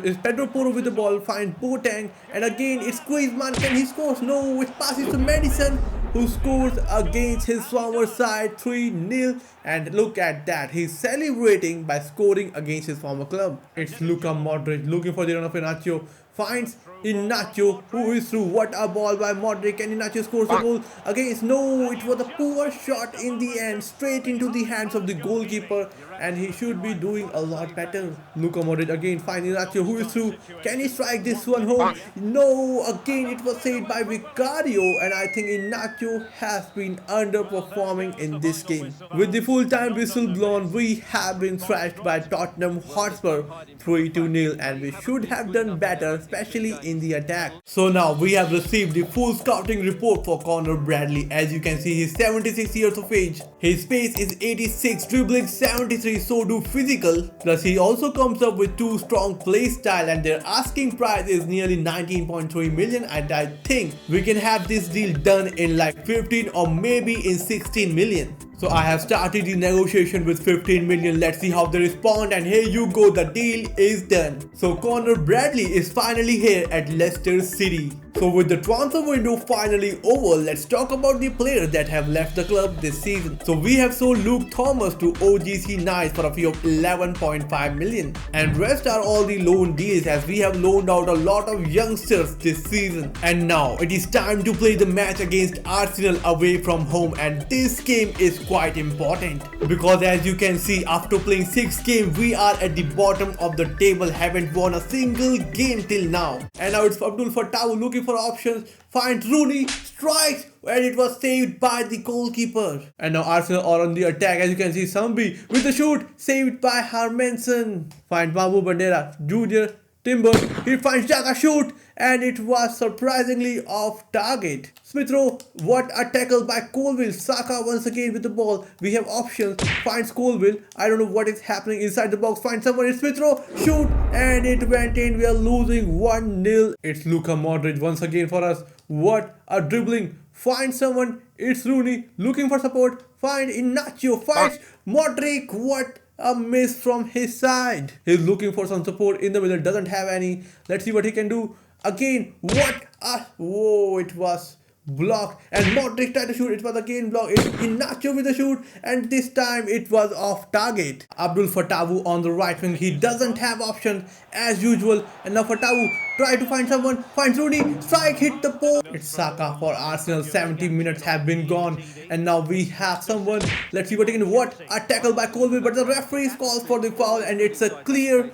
Is Pedro Porro with the ball, finds Boateng, and again it's Griezmann. Can he score? No, it passes to Madison, who scores against his former side 3-0. And look at that, he's celebrating by scoring against his former club. It's Luka Modric looking for the run of Inacio. Finds Inacio, who is through. What a ball by Modric, and Inacio scores the goal against. No, it was a poor shot in the end, straight into the hands of the goalkeeper, and he should be doing a lot better. Luka Modric again finds Inacio, who is through. Can he strike this one home? No, again it was saved by Vicario, and I think Inacio has been underperforming in this game. With the full-time whistle blown, we have been thrashed by Tottenham Hotspur 3-0, and we should have done better, especially in the attack. So now we have received the full scouting report for Connor Bradley. As you can see, he's 76 years of age. His pace is 86, dribbling 73, so do physical. Plus he also comes up with 2 strong play style, and their asking price is nearly 19.3 million, and I think we can have this deal done in like 15 or maybe in 16 million. So I have started the negotiation with 15 million. Let's see how they respond, and here you go, the deal is done. So Connor Bradley is finally here at Leicester City. So with the transfer window finally over, let's talk about the players that have left the club this season. So we have sold Luke Thomas to OGC Nice for a fee of 11.5 million. And rest are all the loan deals, as we have loaned out a lot of youngsters this season. And now it is time to play the match against Arsenal away from home, and this game is quite important, because as you can see, after playing 6 games, we are at the bottom of the table, haven't won a single game till now. And now it's Abdul Fattah looking for options, finds Rooney, strikes, and it was saved by the goalkeeper. And now Arsenal are on the attack. As you can see, Sambi with the shoot, saved by Hermansen. Finds Babu Bandera, Junior, Timber, he finds Xhaka, shoot, and it was surprisingly off target. Smith Rowe, what a tackle by Colville. Saka once again with the ball. We have options. Finds Colville. I don't know what is happening inside the box. Finds someone. It's Smith Rowe. Shoot. And it went in. We are losing 1-0. It's Luka Modric once again for us. What a dribbling. Find someone. It's Rooney looking for support. Find Inacio. Finds Modric. What a miss from his side. He's looking for some support in the middle. Doesn't have any. Let's see what he can do. Again. What a... Whoa, it was blocked, and Modric tried to shoot. It was again blocked. It's Inacio with the shoot, and this time it was off target. Abdul Fatawu on the right wing. He doesn't have option as usual, and now Fatawu try to find someone. Finds Rooney. Strike, hit the post. It's Saka for Arsenal. 70 minutes have been gone, and now we have someone. Let's see what he can do. What a tackle by Colville, but the referee calls for the foul, and it's a clear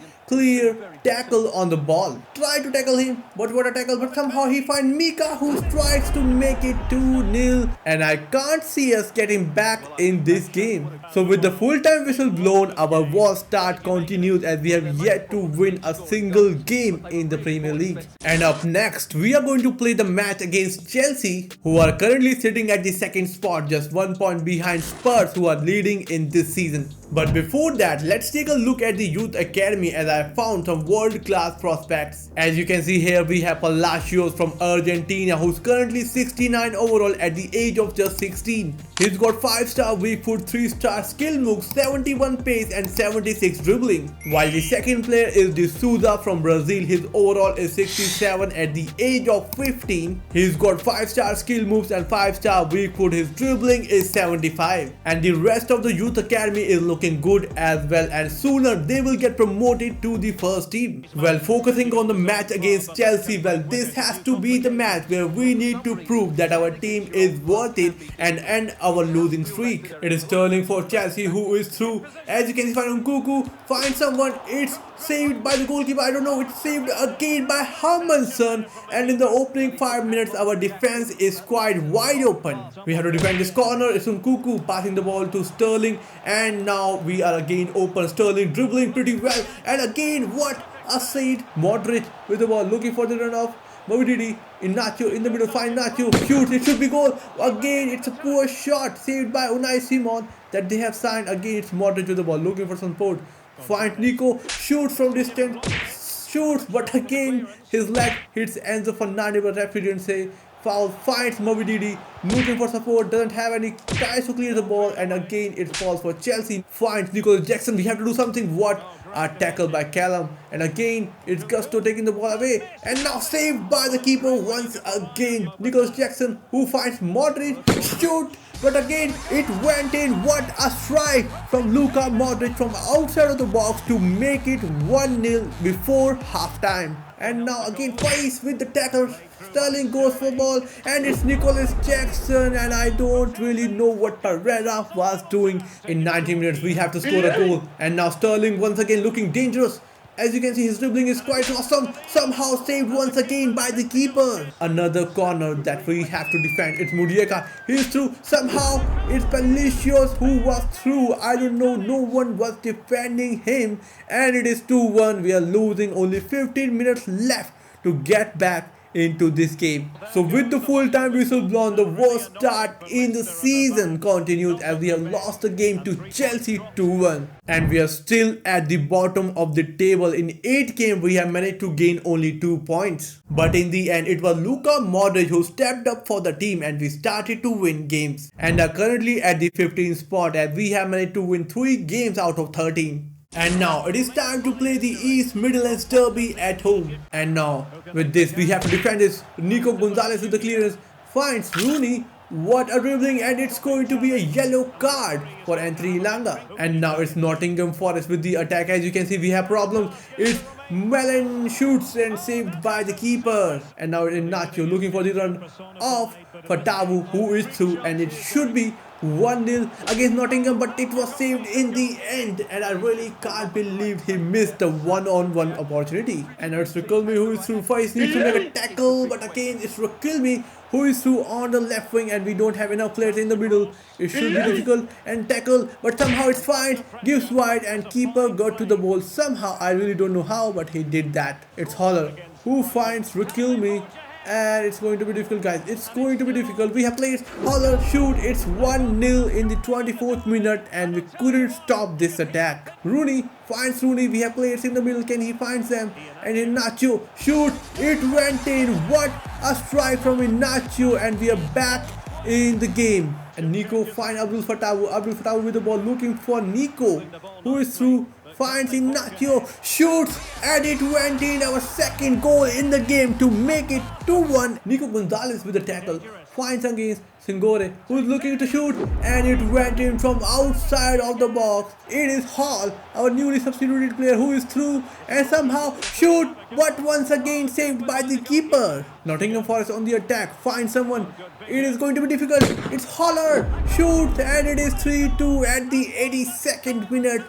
tackle on the ball. Try to tackle him, but what a tackle, but somehow he finds Mika, who strikes to make it 2-0, and I can't see us getting back in this game. So with the full-time whistle blown, our war start continues as we have yet to win a single game in the Premier League. And up next, we are going to play the match against Chelsea, who are currently sitting at the second spot, just 1 point behind Spurs, who are leading in this season. But before that, let's take a look at the youth academy as I found some world-class prospects. As you can see here, we have Palacios from Argentina, who's currently 69 overall at the age of just 16. He's got 5-star weak foot, 3-star skill moves, 71 pace and 76 dribbling. While the second player is De Souza from Brazil. His overall is 67 at the age of 15. He's got 5-star skill moves and 5-star weak foot. His dribbling is 75. And the rest of the youth academy is looking good as well, and sooner they will get promoted to the first team. Well, focusing on the match against Chelsea, well, this has to be the match where we need to prove that our team is worth it and end our losing streak. It is Sterling for Chelsea, who is through. As you can see, find Nkunku, find someone. It's saved by the goalkeeper. I don't know, it's saved again by Hermanson, and in the opening 5 minutes our defense is quite wide open. We have to defend this corner. It's Nkunku passing the ball to Sterling, and now we are again open. Sterling dribbling pretty well, and again what a save. Modric with the ball looking for the runoff. Movididi, Inacio in the middle, find Nacho, shoots, it should be goal. Again, it's a poor shot saved by Unai Simon that they have signed. Again, it's Modric with the ball looking for some support. Finds Nico, shoots from distance, shoots, but again his leg hits Enzo Fernandez, but referee didn't say foul. Finds Movididi looking for support, doesn't have any, tries to clear the ball, and again it falls for Chelsea. Finds Nicholas Jackson, we have to do something. What a tackle by Callum, and again it's Gusto taking the ball away, and now saved by the keeper once again. Nicholas Jackson, who finds Modric, shoot, but again it went in. What a strike from Luka Modric from outside of the box to make it 1-0 before halftime. And now again twice with the tackle. Sterling goes for ball, and it's Nicholas Jackson, and I don't really know what Pereira was doing. In 90 minutes we have to score a goal, and now Sterling once again looking dangerous. As you can see, his dribbling is quite awesome. Somehow saved once again by the keeper. Another corner that we have to defend. It's Mudieka. He's through. Somehow it's Palacios who was through. I don't know. No one was defending him. And it is 2-1. We are losing. Only 15 minutes left to get back into this game. So with the full-time whistle blown, the worst start in the season continues as we have lost the game to Chelsea 2-1, and we are still at the bottom of the table. In 8 games we have managed to gain only 2 points, but in the end it was Luka Modric who stepped up for the team, and we started to win games and are currently at the 15th spot as we have managed to win 3 games out of 13. And now it is time to play the East Midlands Derby at home. And now with this we have to defend this. Nico Gonzalez with the clearance, finds Rooney. What a dribbling, and it's going to be a yellow card for Anthony Langa. And now it's Nottingham Forest with the attack. As you can see, we have problems. It's Mellon shoots and saved by the keeper. And now it's Nacho looking for the run off Fatawu, who is through, and it should be 1-0 against Nottingham, but it was saved in the end, and I really can't believe he missed the one-on-one opportunity. And it's Riquelme who is through first, needs to make a tackle, but again it's Riquelme who is through on the left wing, and we don't have enough players in the middle. It should be difficult and tackle, but somehow it's fine, gives wide, and keeper got to the ball somehow. I really don't know how, but he did that. It's Holler. who finds Riquelme, and it's going to be difficult, guys. It's going to be difficult. We have played Holler, shoot. It's 1-0 in the 24th minute, and we couldn't stop this attack. Rooney finds Rooney. We have players in the middle. Can he finds them? And Inacio, shoot. It went in. What a strike from Inacio, and we are back in the game. And Nico finds Abdul Fatawu. Abdul Fatawu with the ball, looking for Nico, who is through. Finds Inacio, shoots, and it went in. Our second goal in the game to make it 2-1. Nico Gonzalez with the tackle, finds against Singore, who is looking to shoot, and it went in from outside of the box. It is Hall, our newly substituted player, who is through and somehow shoot, but once again saved by the keeper. Nottingham Forest on the attack, finds someone. It is going to be difficult. It's Holler, shoots, and it is 3-2 at the 82nd minute.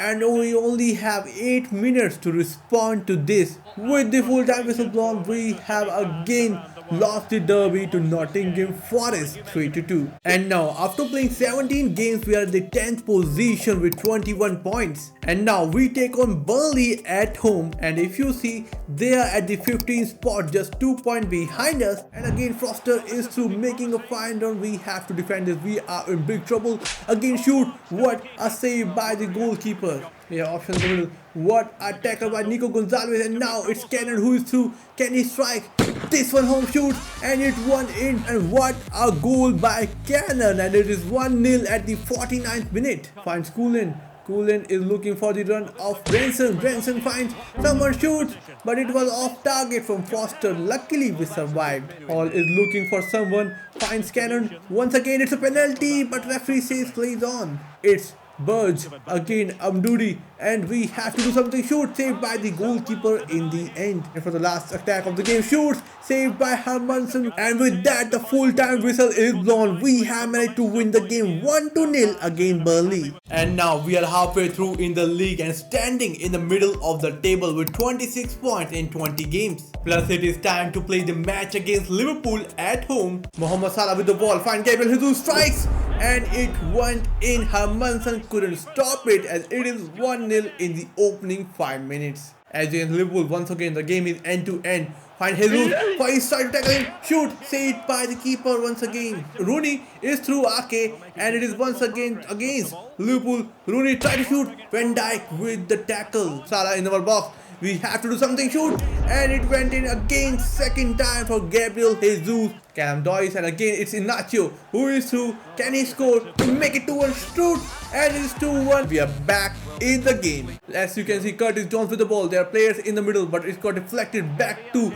And we only have 8 minutes to respond to this. With the full-time whistle blown, we have again lost the derby to Nottingham Forest 3-2. And now, after playing 17 games, we are in the 10th position with 21 points. And now we take on Burnley at home, and if you see, they are at the 15th spot, just 2 points behind us. And again, Foster is through, making a fine run. We have to defend this. We are in big trouble. Again, shoot. What a save by the goalkeeper. Yeah, option in the middle. What a tackle by Nico Gonzalez, and now it's Cannon who is through. Can he strike? This one home shoot, and it went in. And what a goal by Cannon, and it is 1-0 at the 49th minute. Finds Coolin. Coolin is looking for the run of Branson. Branson finds someone, shoots, but it was off target from Foster. Luckily we survived. Hall is looking for someone, finds Cannon. Once again it's a penalty, but referee says plays on. It's Burge, again Amdoudi, and we have to do something. Shoot, saved by the goalkeeper in the end. And for the last attack of the game, shoots, saved by Hermanson. And with that, the full-time whistle is blown. We have managed to win the game 1-0 against Burnley. And now we are halfway through in the league and standing in the middle of the table with 26 points in 20 games. Plus it is time to play the match against Liverpool at home. Mohamed Salah with the ball, finds Gabriel Jesus, strikes, and it went in. Hermanson couldn't stop it, as it is 1-0 in the opening 5 minutes. As against Liverpool, once again the game is end to end. Find Jesus, first try to tackle him, shoot, saved by the keeper once again. Rooney is through Ake, and it is once again against Liverpool. Rooney tried to shoot, Van Dijk with the tackle. Salah in our box. We have to do something, shoot, and it went in again, second time for Gabriel Jesus. Callum Doyce, and again it's Inacio who is through. Can he score to make it 2-1? Shoot, and it's 2-1. We are back in the game. As you can see, Curtis Jones with the ball. There are players in the middle, but it got deflected back to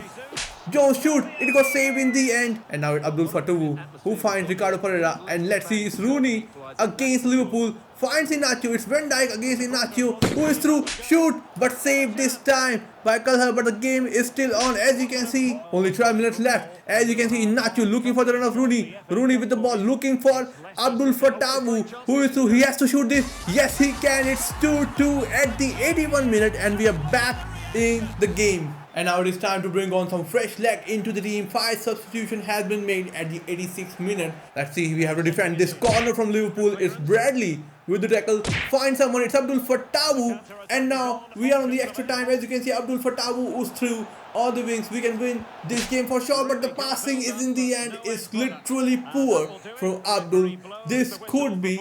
Jones. Shoot, it got saved in the end. And now it's Abdul Fatawu who finds Ricardo Pereira, and let's see, it's Rooney against Liverpool. Finds Inacio, it's Van Dijk against Inacio, who is through, shoot, but saved this time by Kalha. But the game is still on, as you can see. Only 12 minutes left. As you can see, Inacio looking for the run of Rooney. Rooney with the ball, looking for Abdul Fatawu, who is through. He has to shoot this. Yes, he can. It's 2-2 at the 81st minute, and we are back in the game. And now it is time to bring on some fresh leg into the team. 5 substitution has been made at the 86th minute. Let's see, we have to defend this corner from Liverpool. It's Bradley with the tackle. Find someone, it's Abdul Fatawu. And now we are on the extra time. As you can see, Abdul Fatawu is through on the wings. We can win this game for sure, but the passing is in the end is literally poor from Abdul. This could be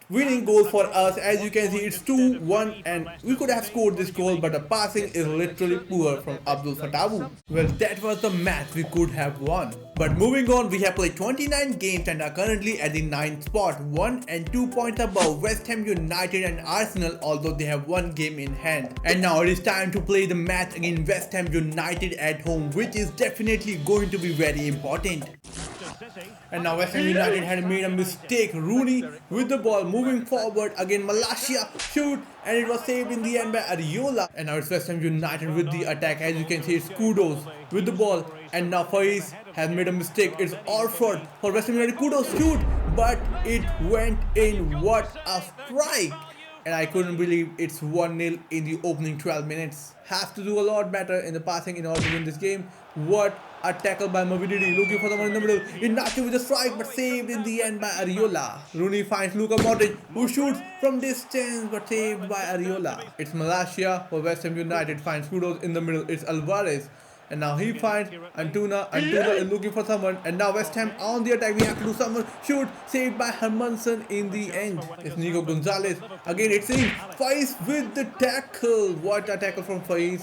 winning goal for us. As you can see, it's 2-1, and we could have scored this goal, but the passing is literally poor from Abdul Fatawu. Well, that was the match we could have won. But moving on, we have played 29 games and are currently at the 9th spot, 1 and 2 points above West Ham United and Arsenal, although they have 1 game in hand. And now it is time to play the match against West Ham United at home, which is definitely going to be very important. And now West Ham United had made a mistake. Rooney with the ball, moving forward. Again Malacia, shoot, and it was saved in the end by Areola. And now it's West Ham United with the attack. As you can see, it's Kudos with the ball. And now Faiz has made a mistake. It's Orford for West Ham United. Kudos, shoot, but it went in. What a strike! And I couldn't believe it's 1-0 in the opening 12 minutes. Have to do a lot better in the passing in order to win this game. What a tackle by Movididi, looking for someone in the middle. Inacio with a strike, but saved in the end by Areola. Rooney finds Luka Modric, who shoots from distance, but saved by Areola. It's Malacia for West Ham United, finds Kudos in the middle. It's Alvarez and now he finds Antuna is looking for someone, and now West Ham on the attack. We have to do someone shoot, saved by Hermansen in the end. It's Nico Gonzalez again. It's in Faiz with the tackle. What a tackle from Faiz!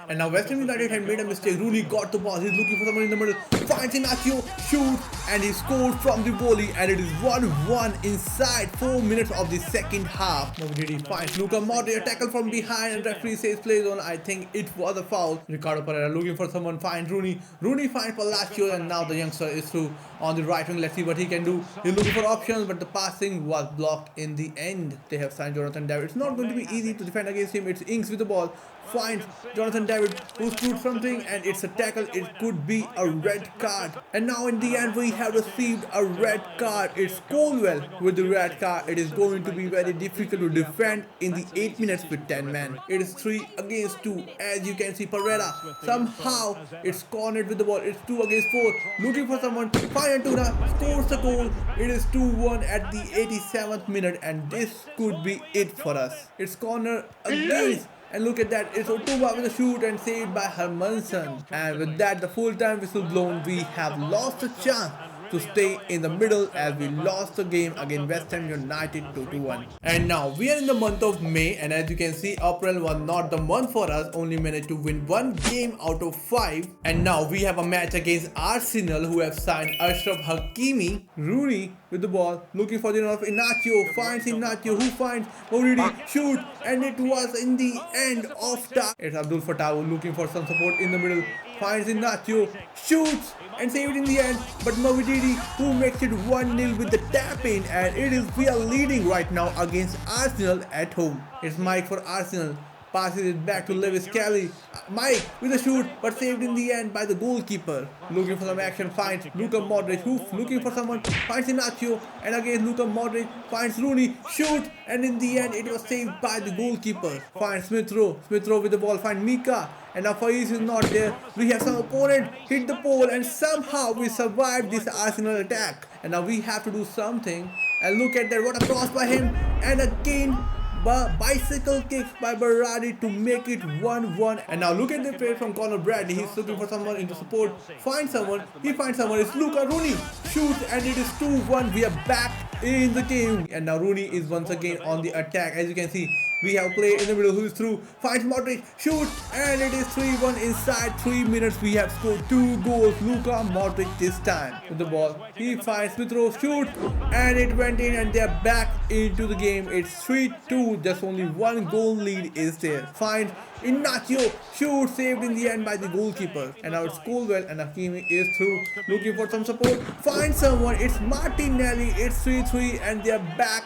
And now West Ham United had made a mistake. Rooney got the ball. He's looking for someone in the middle. Finds Inacio, shoots, and he scored from the volley. And it is 1-1 inside 4 minutes of the second half. Modric finds Luka Modric, a tackle from behind, and referee says play on. I think it was a foul. Ricardo Pereira looking for someone. Finds Rooney. Rooney finds Palacio, and now the youngster is through on the right wing. Let's see what he can do. He's looking for options, but the passing was blocked in the end. They have signed Jonathan David. It's not going to be easy to defend against him. It's Ings with the ball. Finds Jonathan David, who screwed something, and it's a tackle. It could be a red card. And now in the end we have received a red card. It's Colwell with the red card. It is going to be very difficult to defend in the 8 minutes with 10 men. It is 3 against 2. As you can see, Pereira somehow it's cornered with the ball. It's 2 against 4. Looking for someone. Fine, Antuna scores the goal. It is 2-1 at the 87th minute, and this could be it for us. It's corner against. And look at that, it's Otuba with a shoot and saved by Hermansen. And with that, the full-time whistle blown, we have lost a chance to stay in the middle as we lost the game against West Ham United 2-1. And now we are in the month of May, and as you can see, April was not the month for us, only managed to win 1 game out of 5. And now we have a match against Arsenal, who have signed Ashraf Hakimi. Rooney with the ball, looking for the run of Inacio, finds Inacio, who finds Modric, shoot, and it was in the end of that. It's Abdul Fattah looking for some support in the middle, finds Inacio, shoots, and save it in the end, but Modric, who makes it 1-0 with the tap in, and it is we are leading right now against Arsenal at home. It's Mike for Arsenal. Passes it back to Lewis Kelly. Mike with a shoot, but saved in the end by the goalkeeper. Looking for some action, finds Luka Modric, who looking for someone, finds Inacio, and again Luka Modric finds Rooney, shoot, and in the end it was saved by the goalkeeper. Finds Smith Rowe with the ball, finds Mika, and now Faiz is not there. We have some opponent hit the pole, and somehow we survived this Arsenal attack. And now we have to do something. And look at that, what a cross by him, and again bicycle kicks by Berardi to make it 1-1. And now look at the play from Conor Bradley. He's looking for someone into support. Finds someone. He finds someone. It's Luka Rooney. Shoots, and it is 2-1. We are back in the game. And now Rooney is once again on the attack. As you can see, we have player in the middle who is through. Finds Modric. Shoots, and it is 3-1 inside 3 minutes. We have scored 2 goals. Luka Modric this time with the ball. He finds Smith Rowe. Shoot, and it went in, and they are back into the game. It's 3-2. Just only 1 goal lead is there. Finds Inacio, shoot, saved in the end by the goalkeeper. And now it's Colwell, and Hakimi is through, looking for some support. Finds someone. It's Martinelli. It's 3-3, and they are back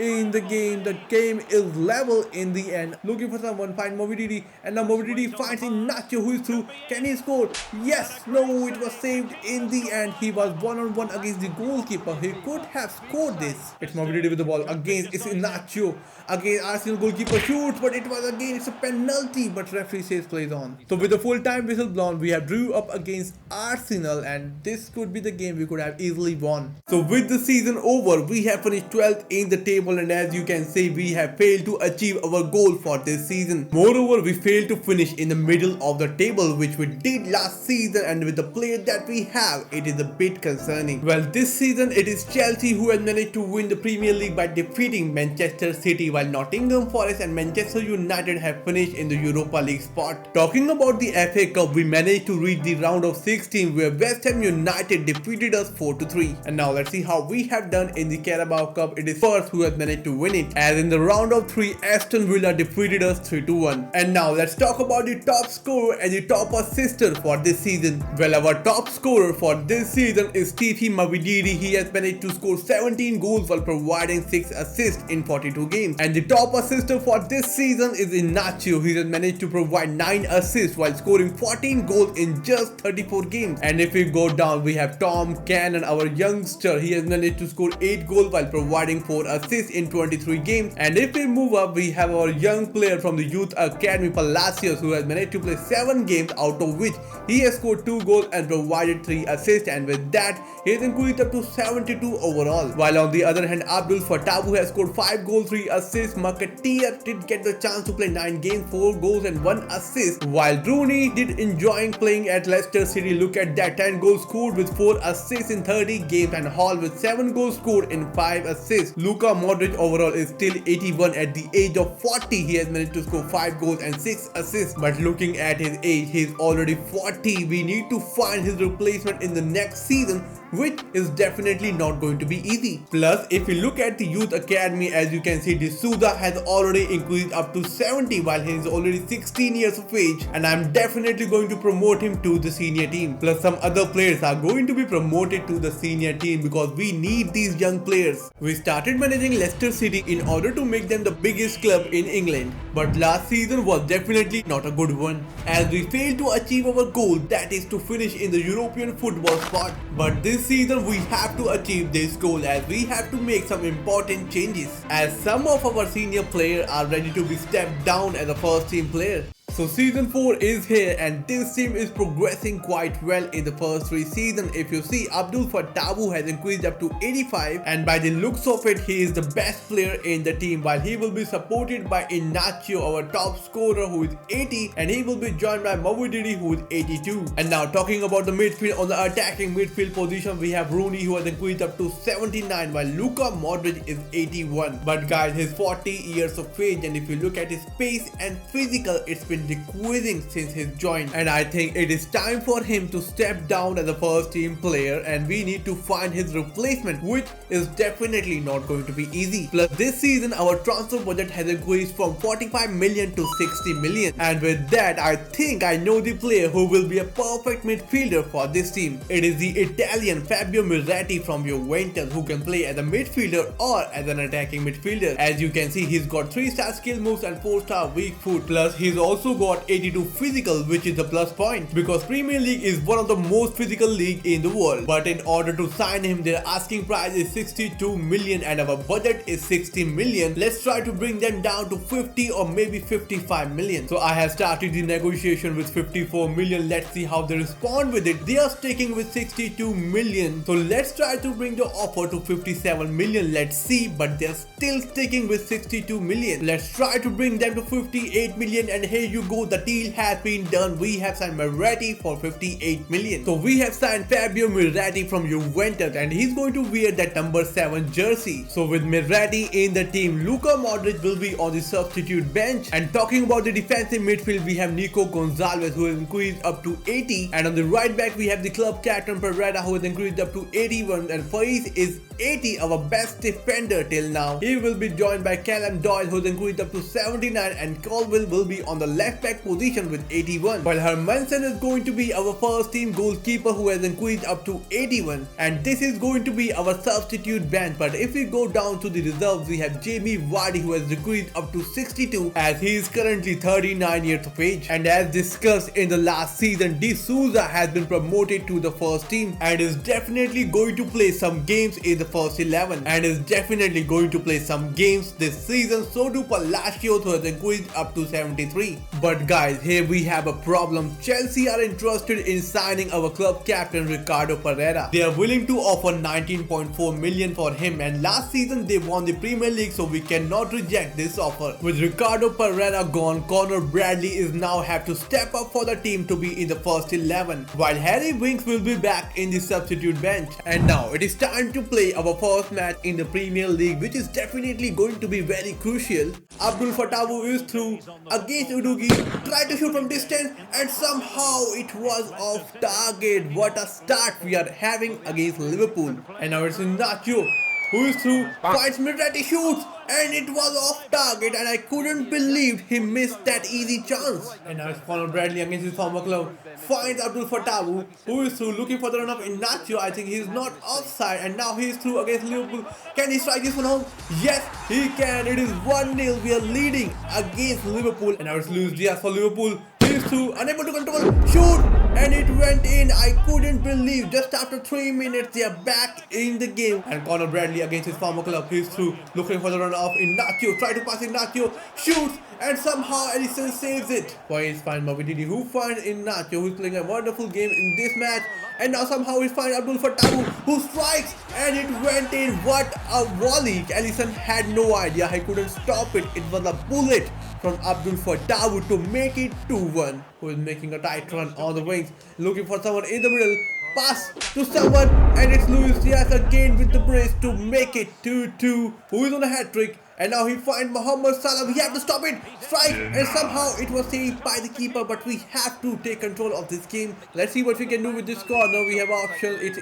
in the game. The game is level in the end. Looking for someone, find Modric, and now Modric finds Inacio, who is through. Can he score? Yes. No, it was saved in the end. He was 1-on-1 against the goalkeeper. He could have scored this. It's Modric with the ball against, it's Inacio against Arsenal goalkeeper, shoots, but it was again, it's a penalty, but referee says plays on. So with the full time whistle blown, we have drew up against Arsenal, and this could be the game we could have easily won. So with the season over, we have finished 12th in the table, and as you can see, we have failed to achieve our goal for this season. Moreover, we failed to finish in the middle of the table, which we did last season, and with the player that we have, it is a bit concerning. Well, this season it is Chelsea who has managed to win the Premier League by defeating Manchester City, while Nottingham Forest and Manchester United have finished in the Europa League spot. Talking about the FA Cup, we managed to reach the round of 16 where West Ham United defeated us 4-3. And now let's see how we have done in the Carabao Cup. It is Spurs who has managed to win it, as in the round of 3 Aston Villa defeated us 3-1. And now let's talk about the top scorer and the top assister for this season. Well, our top scorer for this season is Stevie Mavididi. He has managed to score 17 goals while providing 6 assists in 42 games. And the top assister for this season is Inacio. He has managed to provide 9 assists while scoring 14 goals in just 34 games. And if we go down, we have Tom Cannon, our youngster. He has managed to score 8 goals while providing 4 assists assists in 23 games. And if we move up, we have our young player from the youth academy Palacios, who has managed to play 7 games, out of which he has scored 2 goals and provided 3 assists, and with that he has increased up to 72 overall. While on the other hand, Abdul Fatawu has scored 5 goals, 3 assists. Makatia did get the chance to play 9 games, 4 goals and 1 assist, while Rooney did enjoying playing at Leicester City. Look at that, 10 goals scored with 4 assists in 30 games, and Hall with 7 goals scored in 5 assists. Luka Modric overall is still 81 at the age of 40. He has managed to score 5 goals and 6 assists, but looking at his age, he is already 40. We need to find his replacement in the next season, which is definitely not going to be easy. Plus, if you look at the youth academy, as you can see, D'Souza has already increased up to 70 while he is already 16 years of age, and I'm definitely going to promote him to the senior team. Plus, some other players are going to be promoted to the senior team because we need these young players. We started managing Leicester City in order to make them the biggest club in England, but last season was definitely not a good one, as we failed to achieve our goal, that is to finish in the European football spot. But this season we have to achieve this goal, as we have to make some important changes, as some of our senior players are ready to be stepped down as a first team player. So season 4 is here, and this team is progressing quite well in the first 3 seasons. If you see, Abdul Fatawu has increased up to 85, and by the looks of it, he is the best player in the team, while he will be supported by Inacio, our top scorer, who is 80, and he will be joined by Modric, who is 82. And now talking about the midfield, on the attacking midfield position, we have Rooney, who has increased up to 79, while Luka Modric is 81. But guys, he's 40 years of age, and if you look at his pace and physical, it's been decreasing since his join, and I think it is time for him to step down as a first team player, and we need to find his replacement, which is definitely not going to be easy. Plus, this season our transfer budget has increased from 45 million to 60 million, and with that I think I know the player who will be a perfect midfielder for this team. It is the Italian Fabio Miretti from Juventus, who can play as a midfielder or as an attacking midfielder. As you can see, he's got 3-star skill moves and 4-star weak foot. Plus, he's also got 82 physical, which is a plus point because Premier League is one of the most physical league in the world. But in order to sign him, their asking price is 62 million and our budget is 60 million. Let's try to bring them down to 50 or maybe 55 million. So I have started the negotiation with 54 million. Let's see how they respond with it. They are sticking with 62 million. So let's try to bring the offer to 57 million. Let's see, but they're still sticking with 62 million. Let's try to bring them to 58 million, and here you go, the deal has been done. We have signed Miretti for 58 million. So we have signed Fabio Miretti from Juventus, and he's going to wear that number 7 jersey. So with Miretti in the team, Luka Modric will be on the substitute bench. And talking about the defensive midfield, we have Nico Gonzalez, who has increased up to 80, and on the right back we have the club captain Pereira, who has increased up to 81, and Faiz is 80, our best defender till now. He will be joined by Callum Doyle, who has increased up to 79, and Colville will be on the left back position with 81, while Hermansen is going to be our first team goalkeeper, who has increased up to 81, and this is going to be our substitute bench. But if we go down to the reserves, we have Jamie Vardy, who has decreased up to 62, as he is currently 39 years of age. And as discussed in the last season, D'Souza has been promoted to the first team and is definitely going to play some games in the first 11, and is definitely going to play some games this season. So do Palacios, who has increased up to 73. But guys, here we have a problem. Chelsea are interested in signing our club captain Ricardo Pereira. They are willing to offer 19.4 million for him, and last season they won the Premier League, so we cannot reject this offer. With Ricardo Pereira gone, Connor Bradley is now have to step up for the team to be in the first 11, while Harry Winks will be back in the substitute bench. And now it is time to play our first match in the Premier League, which is definitely going to be very crucial. Abdul Fatawu is through against Udugi, tried to shoot from distance, and somehow it was off target. What a start we are having against Liverpool. And now it's Nacho, who is through, finds Miretti, shoots, and it was off target, and I couldn't believe he missed that easy chance. And now it's Conor Bradley against his former club, finds Abdul Fatawu, who is through, looking for the run of Inacio. I think he's not offside, and now he's through against Liverpool. Can he strike this one home? Yes, he can. It is 1-0. We are leading against Liverpool, and now it's Luis Diaz for Liverpool. He's through, unable to control, shoot, and it went in. I couldn't believe just after 3 minutes they are back in the game. And Conor Bradley against his former club. He's through, looking for the run off in Nacho. Try to pass in Nacho, shoots, and somehow Alisson saves it. Why is fine Movididi, who finds in Nacho, who's playing a wonderful game in this match. And now somehow he finds Abdul Fattah, who strikes, and it went in. What a volley. Alisson had no idea. He couldn't stop it. It was a bullet from Abdul Fattah to make it 2-1. Who is making a tight run on the wings, looking for someone in the middle. Pass to someone, and it's Luis Diaz again with the brace to make it 2-2. Who is on a hat-trick. And now he finds Mohamed Salah. He had to stop it. Strike. And somehow it was saved by the keeper. But we have to take control of this game. Let's see what we can do with this score. Now we have option. It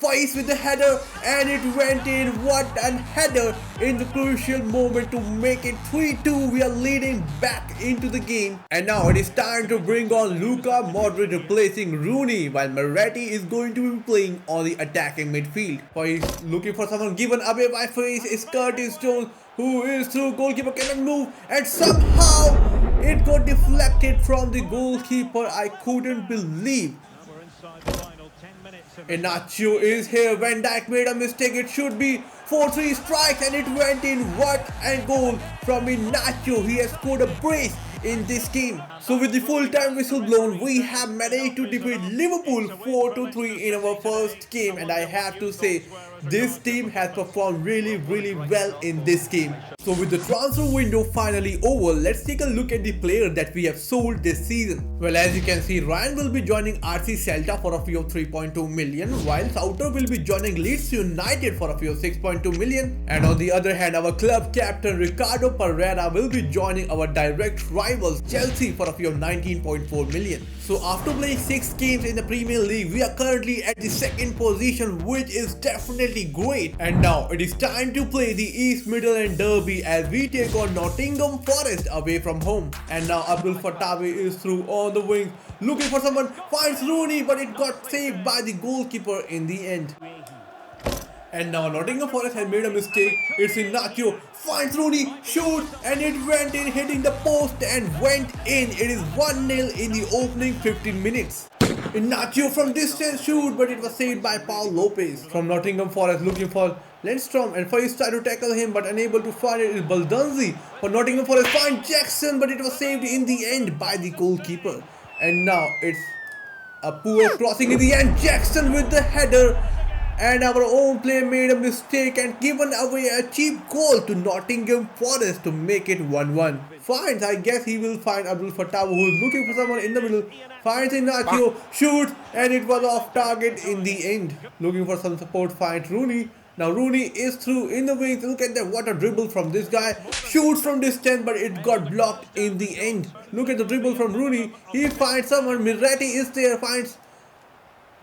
Faiz with the header. And it went in. What a header in the crucial moment to make it 3-2. We are leading back into the game. And now it is time to bring on Luka Modric replacing Rooney. While Moretti is going to be playing on the attacking midfield. Faiz looking for someone given away by Faiz. Is Curtis Jones, who is through. Goalkeeper cannot move, and somehow it got deflected from the goalkeeper. I couldn't believe. Inacio is here. Van Dijk made a mistake. It should be 4-3 strikes, and it went in. What a goal from Inacio. He has scored a brace in this game. So with the full-time whistle blown, we have managed to defeat Liverpool 4-3 in our first game, and I have to say this team has performed really well in this game. So with the transfer window finally over, let's take a look at the players that we have sold this season. Well, as you can see, Ryan will be joining RC Celta for a fee of 3.2 million, while Southampton will be joining Leeds United for a fee of 6.2 million. And on the other hand, our club captain Ricardo Pereira will be joining our direct rivals Chelsea for a fee of 19.4 million. So after playing 6 games in the Premier League, we are currently at the second position, which is definitely great. And now it is time to play the East Midland Derby as we take on Nottingham Forest away from home. And now Abdul Fattah is through on the wing, looking for someone, finds Rooney, but it got saved by the goalkeeper in the end. And now Nottingham Forest has made a mistake. It's Inacio, finds Rooney, shoots, and it went in, hitting the post and went in. It is 1-0 in the opening 15 minutes. Inacio from distance shoot, but it was saved by Paul Lopez. From Nottingham Forest looking for Lindstrom, and Faiz tried to tackle him but unable to find it. Is Baldunzi for Nottingham Forest, find Jackson, but it was saved in the end by the goalkeeper. And now it's a poor crossing in the end. Jackson with the header. And our own player made a mistake and given away a cheap goal to Nottingham Forest to make it 1-1. Finds, I guess he will find Abdul Fattah, who is looking for someone in the middle. Finds Inacio, shoots, and it was off target in the end. Looking for some support, finds Rooney. Now Rooney is through in the wings. Look at that, what a dribble from this guy. Shoots from distance, but it got blocked in the end. Look at the dribble from Rooney. He finds someone. Moretti is there, finds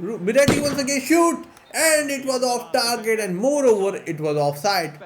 Moretti once again, shoot. And it was off target, and moreover it was offside.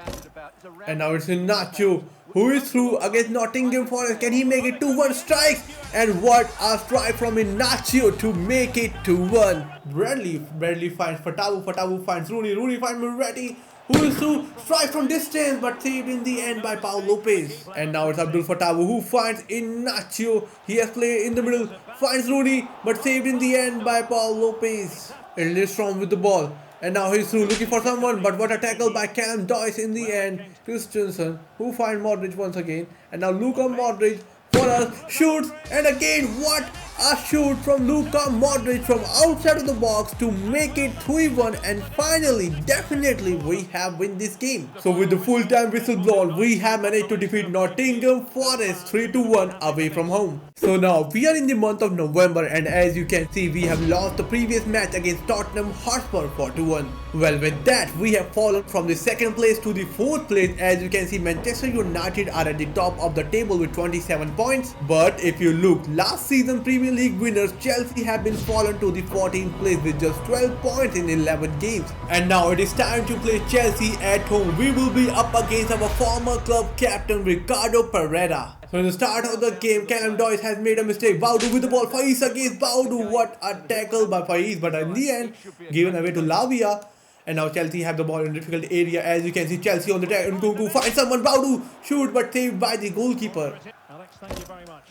And now it's Inacio, who is through against Nottingham Forest. Can he make it 2-1 strikes? And what a strike from Inacio to make it 2-1. Bradley finds Fattah finds Rooney finds Moretti, who is through, strike from distance but saved in the end by Paul Lopez. And now it's Abdul Fattah who finds Inacio. He has played in the middle, finds Rooney but saved in the end by Paul Lopez. And Lindstrom with the ball, and now he's through looking for someone, but what a tackle by Callum Doyce in the end. Christensen, who finds Modric once again, and now Luka Modric for us, shoots, and again what a shoot from Luka Modric from outside of the box to make it 3-1, and finally definitely we have win this game. So with the full-time whistle blown, we have managed to defeat Nottingham Forest 3-1 away from home. So now we are in the month of November, and as you can see, we have lost the previous match against Tottenham Hotspur 4-1. Well, with that we have fallen from the second place to the fourth place. As you can see, Manchester United are at the top of the table with 27 points. But if you look, last season Premier League winners Chelsea have been fallen to the 14th place with just 12 points in 11 games. And now it is time to play Chelsea at home. We will be up against our former club captain Ricardo Pereira. So in the start of the game, Callum Doyce has made a mistake. Baudu with the ball. Faiz against Baudu. What a tackle by Faiz. But in the end, given away to Lavia. And now Chelsea have the ball in a difficult area. As you can see, Chelsea on the attack. Nkunku finds someone. Baudu shoot, but saved by the goalkeeper. Alex, thank you very much.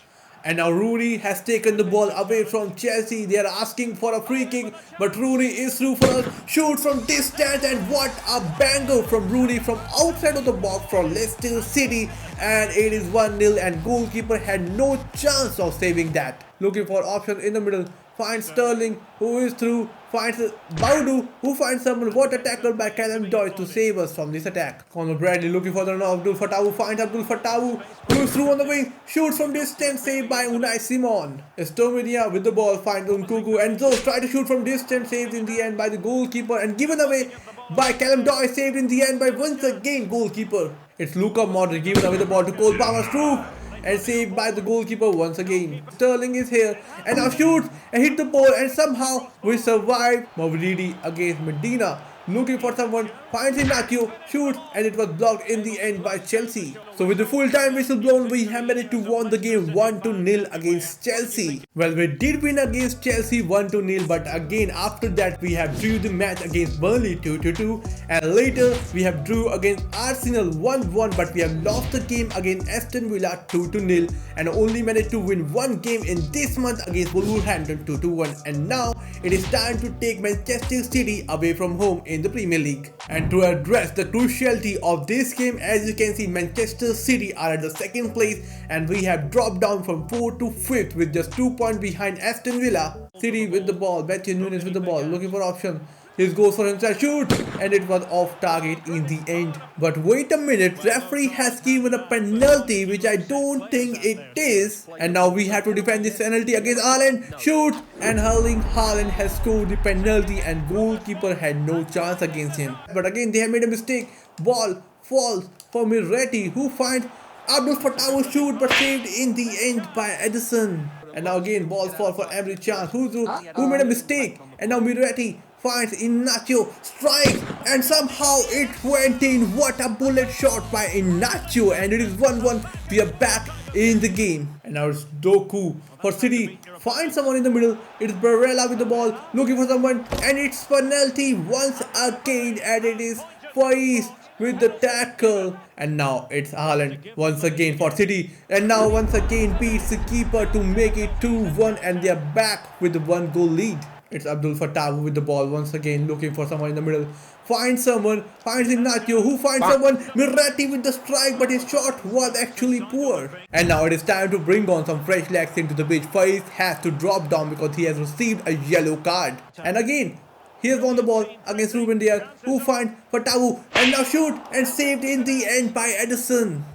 And now Rooney has taken the ball away from Chelsea. They are asking for a free kick, but Rooney is through for a shoot from distance, and what a banger from Rooney from outside of the box from Leicester City, and it is 1-0 and goalkeeper had no chance of saving that. Looking for option in the middle, finds Sterling who is through, finds Baudu who finds someone. What a tackle by Callum Doyle to save us from this attack. Conor Bradley looking for the run of Abdul Fatawu, finds Abdul Fatawu who is through on the wing, shoots from distance, saved by Unai Simon. Estominia with the ball finds Nkunku, and those try to shoot from distance, saved in the end by the goalkeeper and given away by Callum Doyle, saved in the end by once again goalkeeper. It's Luka Modric giving away the ball to Cole Palmer through and saved by the goalkeeper once again. Sterling is here and now shoots and hit the ball, and somehow we survived Mavridis against Medina. Looking for someone, finds Iñaki, shoots, and it was blocked in the end by Chelsea. So with the full time whistle blown, we have managed to win the game 1-0 against Chelsea. Well, we did win against Chelsea 1-0, but again after that we have drew the match against Burnley 2-2, and later we have drew against Arsenal 1-1, but we have lost the game against Aston Villa 2-0, and only managed to win one game in this month against Wolverhampton 2-1, and now it is time to take Manchester City away from home in the Premier League. And to address the cruciality of this game, as you can see, Manchester City are at the second place and we have dropped down from 4th to 5th with just 2 points behind Aston Villa. City with the ball, Betty Nunes with the ball, looking for option. He goes for himself, shoot, and it was off target in the end. But wait a minute, referee has given a penalty which I don't think it is. And now we have to defend this penalty against Haaland, shoot, and Erling Haaland has scored the penalty and goalkeeper had no chance against him. But again they have made a mistake, ball falls for Miretti who finds Abdul Fatawu shoot but saved in the end by Edison. And now again balls fall for every chance. Who made a mistake? And now Miretti finds Iñaki, strikes, and somehow it went in. What a bullet shot by Iñaki, and it is 1-1. We are back in the game. And now it's Doku for City. Finds someone in the middle. It's Barella with the ball, looking for someone, and it's penalty once again, and it is Faiz with the tackle. And now it's Haaland once again for City, and now once again beats the keeper to make it 2-1, and they are back with the 1-goal lead. It's Abdul Fatawu with the ball once again, looking for someone in the middle. Finds someone, finds Iñaki, who finds someone, Miretti with the strike, but his shot was actually poor. And now it is time to bring on some fresh legs into the pitch. Faiz has to drop down because he has received a yellow card. And again, he has won the ball against Ruben Diaz, who finds Fatawu, and now shoot, and saved in the end by Edison.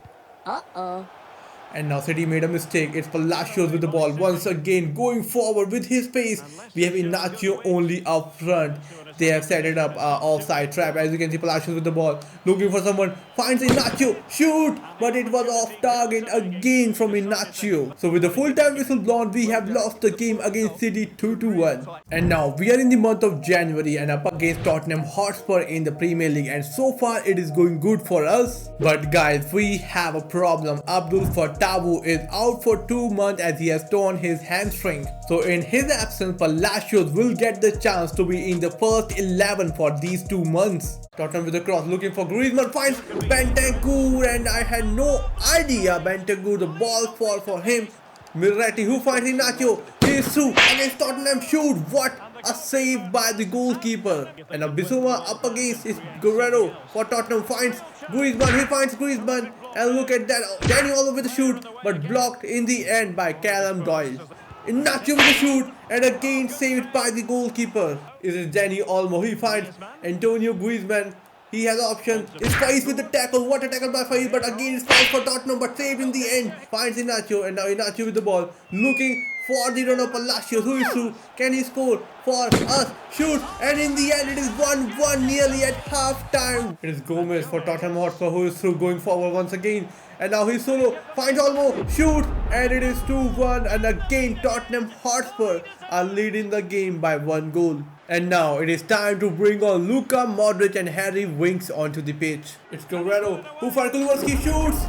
And now City made a mistake. It's Palacios with the ball once again, going forward with his pace. We have Iñaki only up front. They have set it up offside trap. As you can see, Palacios with the ball, looking for someone, finds Iñaki, shoot, but it was off target again from Iñaki. So with the full time whistle blown, we have lost the game against City 2-1. And now we are in the month of January and up against Tottenham Hotspur in the Premier League, and so far it is going good for us. But guys, we have a problem. Abdul Fatawu is out for 2 months as he has torn his hamstring. So in his absence, Palacios will get the chance to be in the first 11 for these 2 months. Tottenham with the cross, looking for Griezmann, finds Bentancur, and I had no idea Bentancur, the ball fall for him. Miretti, who finds Iñaki, he is through against Tottenham, shoot, what a save by the goalkeeper. And now Bissouma up against is Guerrero for Tottenham, finds Griezmann, he finds Griezmann, and look at that, Danny Olmo with the shoot, but blocked in the end by Callum Doyle. Iñaki with the shoot, and again saved by the goalkeeper. It is Danny Olmo, he finds Antonio Griezmann, he has option. It's Faiz with the tackle, what a tackle by Faiz, but again it's Faiz for Tottenham, but saved in the end. Finds Iñaki, and now Iñaki with the ball, looking for the run of Palacios, who is through, can he score for us, shoot, and in the end it is 1-1 nearly at half time. It is Gomez for Tottenham Hotspur, who is through, going forward once again, and now he's solo, finds Olmo, shoot, and it is 2-1, and again Tottenham Hotspur are leading the game by 1 goal. And now it is time to bring on Luka Modric and Harry Winks onto the pitch. It's Guerrero who finds Kulusevski, shoots,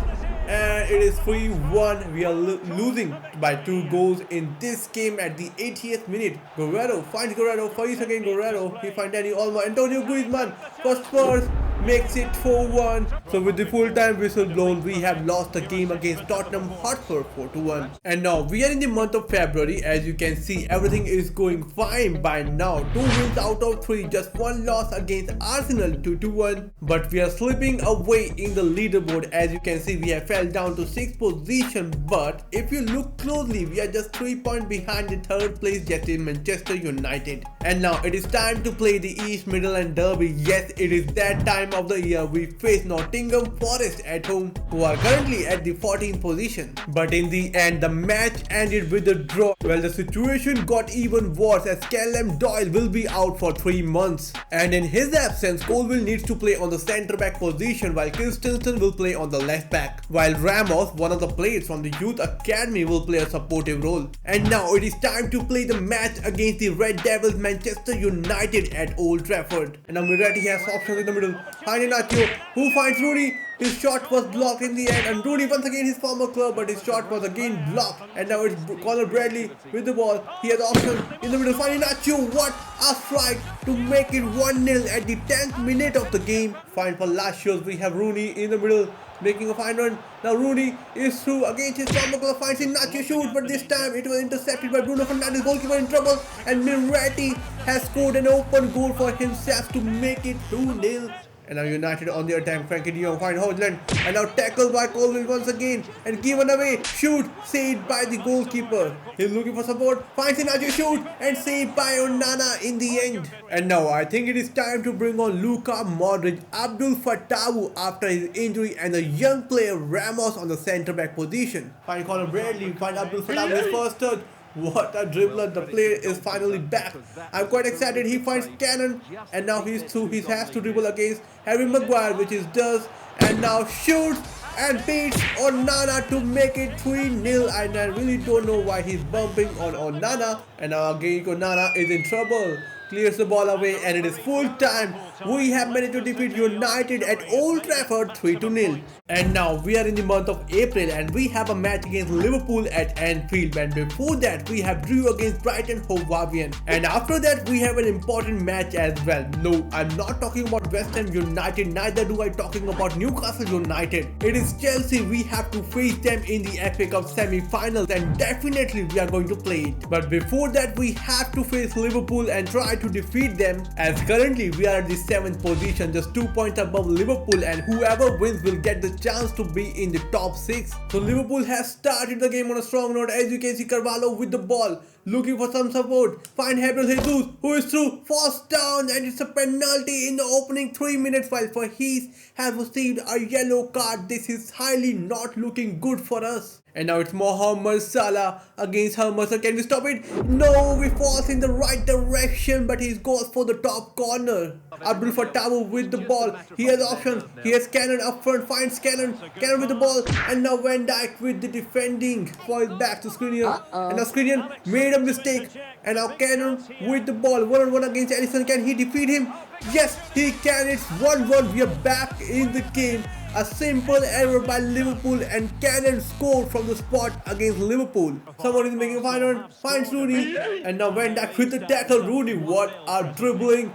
and it is 3-1. We are losing by 2 goals in this game at the 80th minute. Guerrero finds Guerrero, Faiz again Guerrero, he finds Danny Olmo, Antonio Griezmann for Spurs, makes it 4-1. So with the full-time whistle blown, we have lost the game against Tottenham Hotspur 4-1. And now we are in the month of February. As you can see, everything is going fine by now. 2 wins out of 3, just 1 loss against Arsenal 2-1. But we are slipping away in the leaderboard. As you can see, we have fell down to 6th position. But if you look closely, we are just 3 points behind the 3rd place, just in Manchester United. And now it is time to play the East Midland Derby. Yes, it is that time of the year. We face Nottingham Forest at home, who are currently at the 14th position. But in the end, the match ended with a draw. Well, the situation got even worse as Callum Doyle will be out for 3 months. And in his absence, Colville needs to play on the centre back position, while Christensen will play on the left back. While Ramos, one of the players from the youth academy, will play a supportive role. And now it is time to play the match against the Red Devils Manchester United at Old Trafford. And now Mirati has options in the middle. Iheanacho, who finds Rooney. His shot was blocked in the end, and Rooney once again his former club, but his shot was again blocked. And now it's Conor Bradley with the ball. He has option in the middle. Iheanacho, what a strike to make it 1-0 at the 10th minute of the game. Fine for Palacios. We have Rooney in the middle, making a fine run. Now Rooney is through against his former club, finds Iheanacho shoot, but this time it was intercepted by Bruno Fernandes, goalkeeper in trouble, and Mirati has scored an open goal for himself to make it 2-0. And now United on the attack. Frankie de Jong finds Hojlund, and now tackled by Colville once again and given away. Shoot, saved by the goalkeeper. He's looking for support, finds Iheanacho, shoot, and saved by Onana in the end. And now I think it is time to bring on Luka Modric, Abdul Fatawu after his injury, and the young player Ramos on the centre back position. Find Conor Bradley, find Abdul Fatawu his first touch. What a dribbler, the player is finally back. I'm quite excited. He finds Cannon, and now he's through. He has to dribble against Harry Maguire, which he does, and now shoots and beats Onana to make it 3-0. And I really don't know why he's bumping on Onana. And now again Onana is in trouble. Clears the ball away, and it is full time. We have managed to defeat United at Old Trafford 3-0. And now we are in the month of April, and we have a match against Liverpool at Anfield. And before that, we have drew against Brighton Hove Albion. And after that, we have an important match as well. No, I'm not talking about West Ham United, neither do I talking about Newcastle United. It is Chelsea. We have to face them in the FA Cup semi-finals, and definitely we are going to play it. But before that, we have to face Liverpool and try to defeat them, as currently we are at the 7th position, just 2 points above Liverpool, and whoever wins will get the chance to be in the top 6. So Liverpool has started the game on a strong note. As you can see, Carvalho with the ball, looking for some support, find Gabriel Jesus, who is through, falls down, and it's a penalty in the opening 3 minutes, while Fahis has received a yellow card. This is highly not looking good for us. And now it's Mohamed Salah against Hermosa. Can we stop it? No, we falls in the right direction, but he goes for the top corner. Abdul Fatawu with the ball. He has options. He has Cannon up front. Finds Cannon. Cannon with the ball. And now Van Dijk with the defending. Falls back to Skriniar. And now Skriniar made a mistake. And now Cannon with the ball. 1-on-1 against Alisson. Can he defeat him? Yes, he can. It's 1-1. We are back in the game. A simple error by Liverpool, and Cannon scored from the spot against Liverpool. Someone is making a fine run, finds Rooney, and now Van Dijk with the tackle. Rooney, what a dribbling.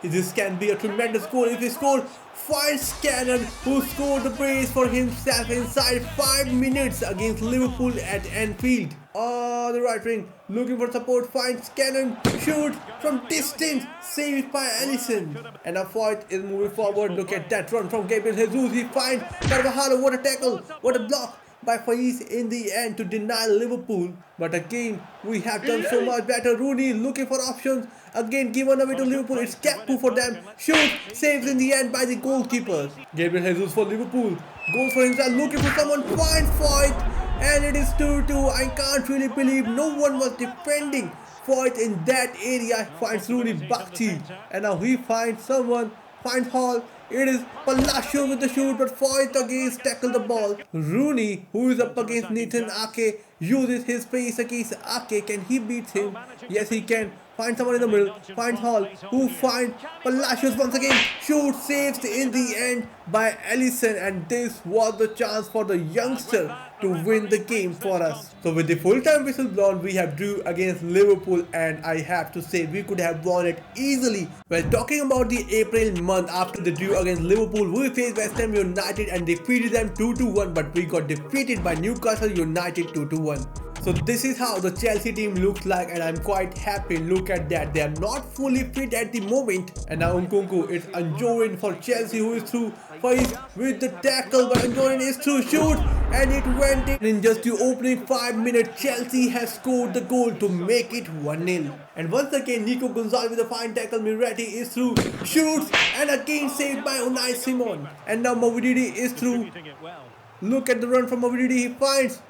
This can be a tremendous goal if he scored. Finds Cannon, who scored the brace for himself inside 5 minutes against Liverpool at Anfield. Oh, the right wing, looking for support, finds Cannon, shoots from distance, saved by Alisson. And now Foyt is moving forward. Look at that run from Gabriel Jesus. He finds Carvajal. What a tackle, what a block by Faiz in the end to deny Liverpool. But again, we have done so much better. Rooney looking for options. Again given away to Liverpool. It's Capu for them. Shoot, saves in the end by the goalkeeper. Gabriel Jesus for Liverpool. Goes for himself, looking for someone. Finds Foyt. And it is 2-2. I can't really believe no one was defending Foyt in that area. Finds Rooney Bakti. And now he finds someone. Finds Hall. It is Palacio with the shoot, but Foyt against tackle the ball. Rooney, who is up against Nathan Ake, uses his pace against Ake. Can he beat him? Yes, he can. finds someone in the middle, finds Hall, who finds Palacios once again, shoots, saves in the end by Ellison, and this was the chance for the youngster to win the game for us. So with the full-time whistle blown, we have drew against Liverpool, and I have to say we could have won it easily. Well, talking about the April month after the drew against Liverpool, we faced West Ham United and defeated them 2-1, but we got defeated by Newcastle United 2-1. So this is how the Chelsea team looks like, and I'm quite happy. Look at that, they are not fully fit at the moment. And now Nkunku, it's Anjorin for Chelsea, who is through with the tackle, but Anjorin is through, shoot, and it went in just the opening 5 minutes. Chelsea has scored the goal to make it 1-0. And once again, Nico Gonzalez with a fine tackle, Miretti is through, shoots, and again saved by Unai Simon. And now Movididi is through. Look at the run from Movididi, he finds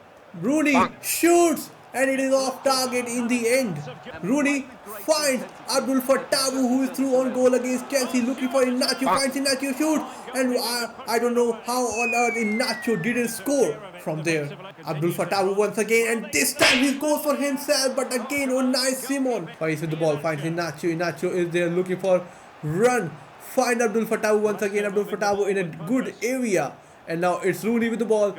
Rooney, shoots, and it is off target in the end. Rooney finds Abdul Fattawu, who is through on goal against Chelsea, looking for Iheanacho, finds Iheanacho, shoots, and I don't know how on earth Iheanacho didn't score from there. Abdul Fattawu once again, and this time he goes for himself, but again Unai Simon fights with the ball, finds Iheanacho. Iheanacho is there looking for run, find Abdul Fattawu once again. Abdul Fattawu in a good area, and now it's Rooney with the ball,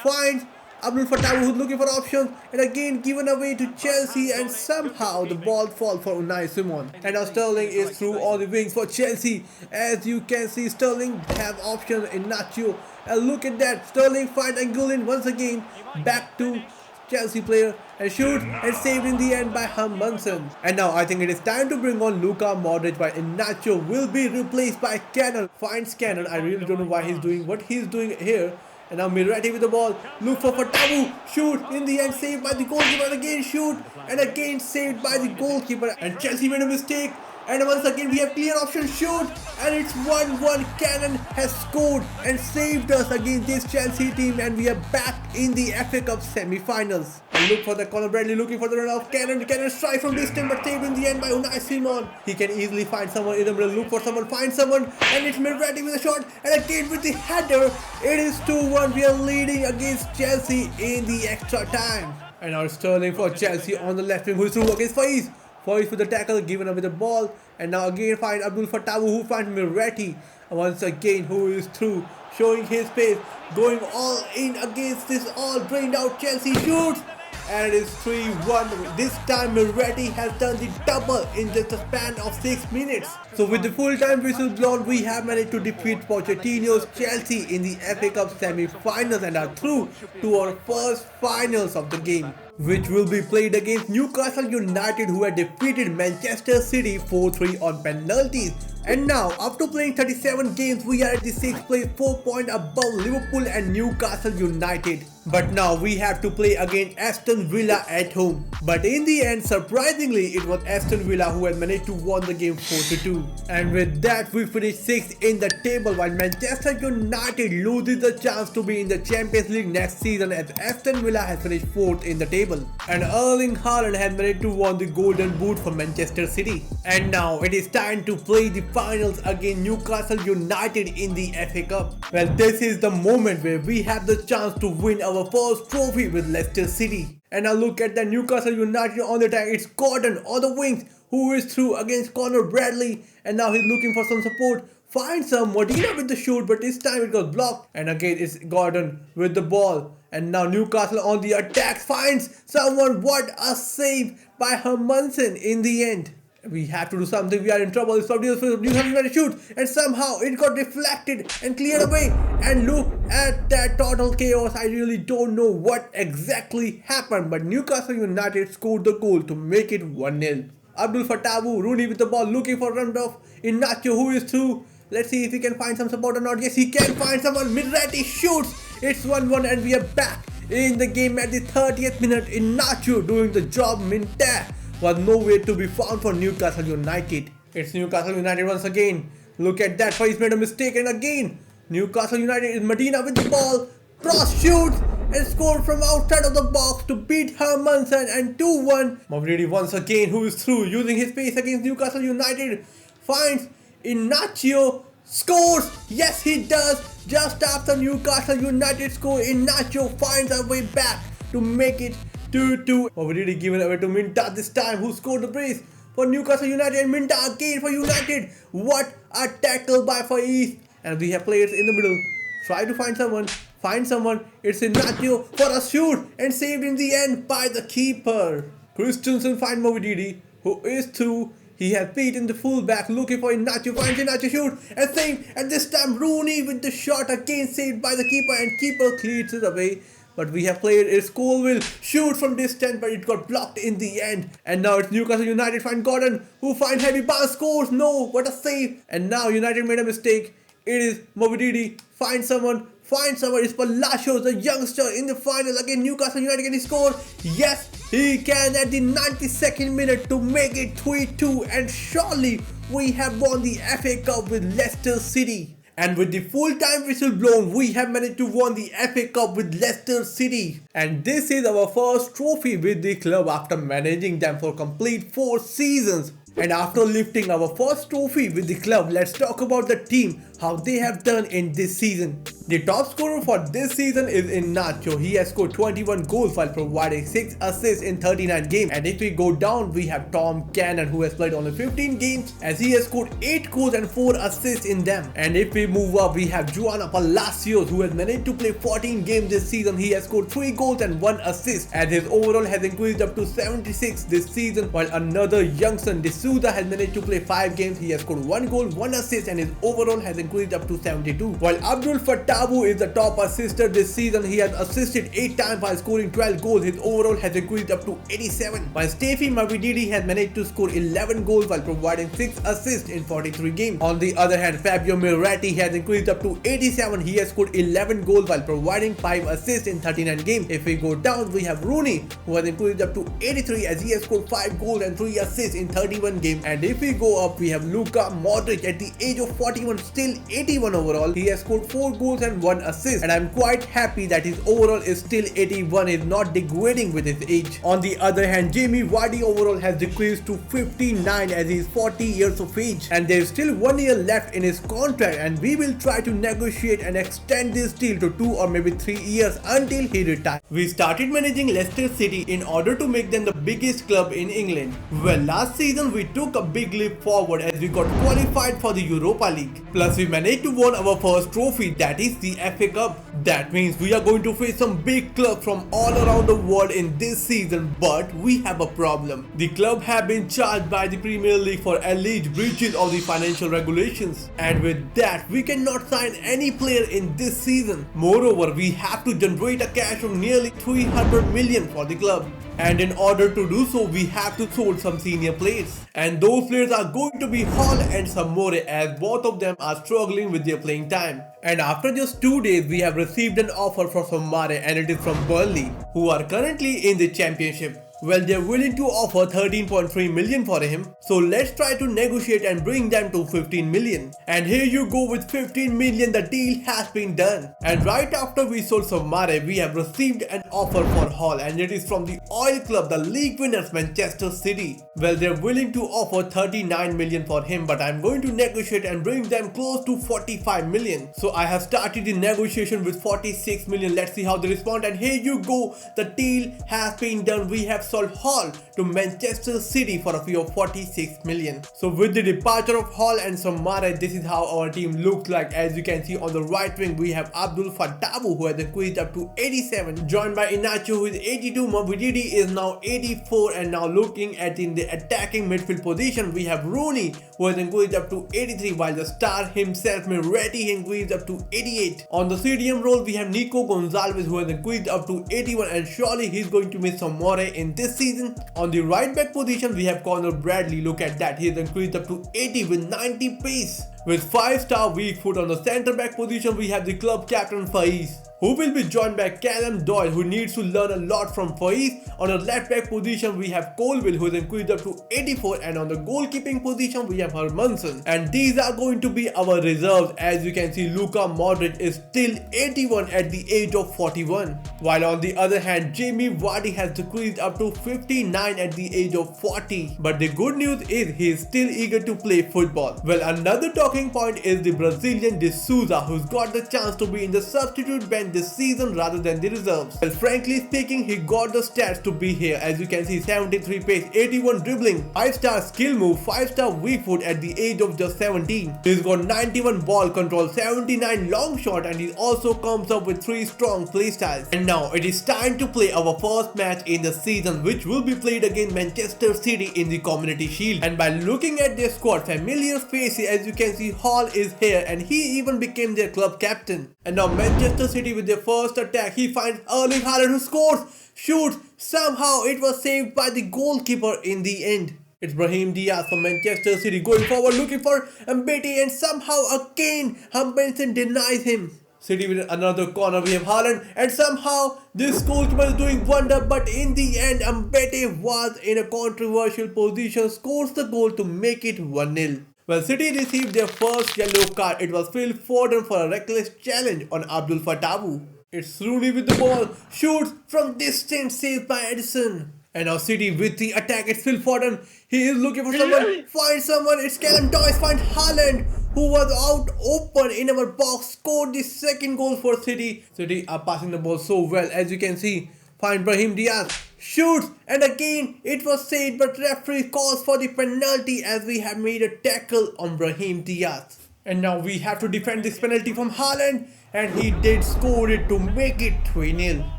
finds Abdul Fattawu, who's looking for options, and again given away to Chelsea, and somehow the ball falls for Unai Simon. And now Sterling is through on the wings for Chelsea. As you can see, Sterling have options in Nacho, and look at that, Sterling finds Anguillin once again, back to Chelsea player, and shoots, and saved in the end by Hermansen. And now I think it is time to bring on Luka Modric, but Iheanacho will be replaced by Cannon. Finds Cannon, I really don't know why he's doing what he's doing here. And now Miretti with the ball, look for Fattawu, shoot, in the end saved by the goalkeeper, and again shoot, and again saved by the goalkeeper, and Chelsea made a mistake, and once again we have clear option, shoot, and it's 1-1. Cannon has scored and saved us against this Chelsea team, and we are back in the FA Cup semi-finals. And look for the corner, Bradley looking for the run of Cannon. Cannon strike from distance, but saved in the end by Unai Simon. He can easily find someone in the middle, look for someone, find someone, and it's Miretti with a shot, and again with the header. It is 2-1. We are leading against Chelsea in the extra time. And now Sterling for Chelsea on the left wing, who is through against Faiz. Faiz with the tackle, given away the ball, and now again find Abdul Fattawu, who finds Miretti once again, who is through, showing his pace, going all in against this all drained out Chelsea, shoots, and it is 3-1. This time Miretti has done the double in just a span of 6 minutes. So with the full-time whistle blown, we have managed to defeat Pochettino's Chelsea in the FA Cup semi-finals and are through to our first finals of the game, which will be played against Newcastle United, who had defeated Manchester City 4-3 on penalties. And now, after playing 37 games, we are at the 6th place, 4 points above Liverpool and Newcastle United. But now we have to play against Aston Villa at home. But in the end, surprisingly, it was Aston Villa who had managed to win the game 4-2. And with that, we finished 6th in the table, while Manchester United loses the chance to be in the Champions League next season, as Aston Villa has finished 4th in the table. And Erling Haaland has managed to win the Golden Boot for Manchester City. And now it is time to play the finals against Newcastle United in the FA Cup. Well, this is the moment where we have the chance to win our first trophy with Leicester City. And now look at the Newcastle United on the attack. It's Gordon on the wings, who is through against Conor Bradley, and now he's looking for some support. Finds some Modina with the shoot, but this time it got blocked, and again it's Gordon with the ball. And now Newcastle on the attack, finds someone. What a save by Hermansen in the end. We have to do something, we are in trouble. It's Newcastle United shoot, and somehow it got deflected and cleared away. And look at that total chaos. I really don't know what exactly happened, but Newcastle United scored the goal to make it 1-0. Abdul Fattawu, Rooney with the ball, looking for run-off. Iheanacho, who is through. Let's see if he can find some support or not. Yes, he can find someone. Miretti shoots. It's 1-1, and we are back in the game at the 30th minute. Iheanacho doing the job. Minter was nowhere to be found for Newcastle United. It's Newcastle United once again. Look at that, he's made a mistake, and again Newcastle United is Medina with the ball. Cross shoots and scored from outside of the box to beat Hermansen, and 2-1. Movididi once again, who is through, using his pace against Newcastle United, finds Iheanacho, scores. Yes, he does. Just after Newcastle United score, Iheanacho finds a way back to make it 2-2. Movididi given away to Minta this time, who scored the brace. for Newcastle United and Minta again for United. What a tackle by Faiz. And we have players in the middle. Try to find someone. Find someone. It's Ignacio for a shoot and saved in the end by the keeper. Christensen finds Movididi, who is through. He has beaten the fullback looking for Ignacio, finds Ignacio shoot and saved. And this time Rooney with the shot again saved by the keeper and keeper clears it away. But we have played it's Colville, shoot from distance, but it got blocked in the end. And now it's Newcastle United find Gordon, who find Heavy Barnes scores. No, what a save. And now United made a mistake. It is Movididi, find someone. It's Palacios, the youngster in the final again. Newcastle United, can he score? Yes, he can at the 92nd minute to make it 3-2. And surely we have won the FA Cup with Leicester City. And with the full-time whistle blown, we have managed to win the FA Cup with Leicester City. And this is our first trophy with the club after managing them for complete 4 seasons. And after lifting our first trophy with the club, let's talk about the team, how they have done in this season. The top scorer for this season is Ignacio. He has scored 21 goals while providing 6 assists in 39 games. And if we go down, we have Tom Cannon, who has played only 15 games as he has scored 8 goals and 4 assists in them. And if we move up, we have Joana Palacios, who has managed to play 14 games this season. He has scored 3 goals and 1 assist as his overall has increased up to 76 this season, while another youngster, D'Souza, has managed to play 5 games. He has scored 1 goal, 1 assist and his overall has increased up to 72. While Abdul Fattah is the top assister this season. He has assisted 8 times while scoring 12 goals. His overall has increased up to 87. While Steffi Movididi has managed to score 11 goals while providing 6 assists in 43 games. On the other hand, Fabio Miretti has increased up to 87. He has scored 11 goals while providing 5 assists in 39 games. If we go down, we have Rooney, who has increased up to 83 as he has scored 5 goals and 3 assists in 31 games. And if we go up, we have Luka Modric at the age of 41, still 81 overall. He has scored 4 goals and 1 assist, and I'm quite happy that his overall is still 81, is not degrading with his age. On the other hand, Jamie Vardy overall has decreased to 59 as he is 40 years of age, and there is still 1 year left in his contract, and we will try to negotiate and extend this deal to 2 or maybe 3 years until he retires. We started managing Leicester City in order to make them the biggest club in England. Well, last season we took a big leap forward as we got qualified for the Europa League. Plus we managed to win our first trophy, that is the FA Cup. That means we are going to face some big clubs from all around the world in this season, but we have a problem. The club have been charged by the Premier League for alleged breaches of the financial regulations, and with that we cannot sign any player in this season. Moreover, we have to generate a cash of nearly 300 million for the club. And in order to do so, we have to sold some senior players. And those players are going to be Hall and Samore, as both of them are struggling with their playing time. And after just 2 days, we have received an offer for Samare, and it is from Burnley, who are currently in the championship. Well, they're willing to offer 13.3 million for him, so let's try to negotiate and bring them to 15 million. And here you go, with 15 million the deal has been done. And right after we sold Samare, we have received an offer for Hall, and it is from the oil club, the league winners Manchester City. Well, they're willing to offer 39 million for him, but I'm going to negotiate and bring them close to 45 million. So I have started the negotiation with 46 million. Let's see how they respond. And here you go, the deal has been done. We have sold Hall to Manchester City for a fee of 46 million. So with the departure of Hall and Samare, this is how our team looks like. As you can see on the right wing, we have Abdul Fattah, who has increased up to 87, joined by Ignacio, who is 82. Movididi is now 84. And now looking at in the attacking midfield position, we have Rooney, who has increased up to 83, while the star himself, Miretti, increased up to 88. On the CDM role, we have Nico Gonzalez, who has increased up to 81, and surely he's going to miss Samore in this season. On the right back position, we have Connor Bradley. Look at that, he has increased up to 80 with 90 pace. With 5-star weak foot. On the centre back position, we have the club captain Faiz, who will be joined by Callum Doyle, who needs to learn a lot from Faiz. On the left back position, we have Colville, who has increased up to 84, and on the goalkeeping position, we have Hermanson. And these are going to be our reserves. As you can see, Luka Modric is still 81 at the age of 41, while on the other hand, Jamie Vardy has decreased up to 59 at the age of 40. But the good news is he is still eager to play football. Well, another talking point is the Brazilian D'Souza, who's got the chance to be in the substitute bench end this season rather than the reserves. Well, frankly speaking, he got the stats to be here. As you can see, 73 pace, 81 dribbling, 5-star skill move, 5-star weak foot at the age of just 17. He's got 91 ball control, 79 long shot, and he also comes up with 3 strong play styles. And now it is time to play our first match in the season, which will be played against Manchester City in the Community Shield. And by looking at their squad, familiar faces, as you can see, Hall is here and he even became their club captain. And now Manchester City with their first attack, he finds Erling Haaland who scores, shoots, somehow it was saved by the goalkeeper in the end. It's Brahim Diaz from Manchester City going forward looking for Embark, and somehow again Humbenson denies him. City with another corner, we have Haaland, and somehow this goalkeeper is doing wonder, but in the end Embark was in a controversial position, scores the goal to make it 1-0. Well, City received their first yellow card. It was Phil Foden for a reckless challenge on Abdul Fatawu. It's Rooney with the ball, shoots from distance, saved by Edison. And now City with the attack, it's Phil Foden. He is looking for someone, finds someone, it's Callum Doyce, finds Haaland, who was out open in our box, scored the second goal for City. City are passing the ball so well, as you can see. Find Brahim Diaz, shoots, and again it was saved, but referee calls for the penalty as we have made a tackle on Brahim Diaz. And now we have to defend this penalty from Haaland, and he did score it to make it 3-0.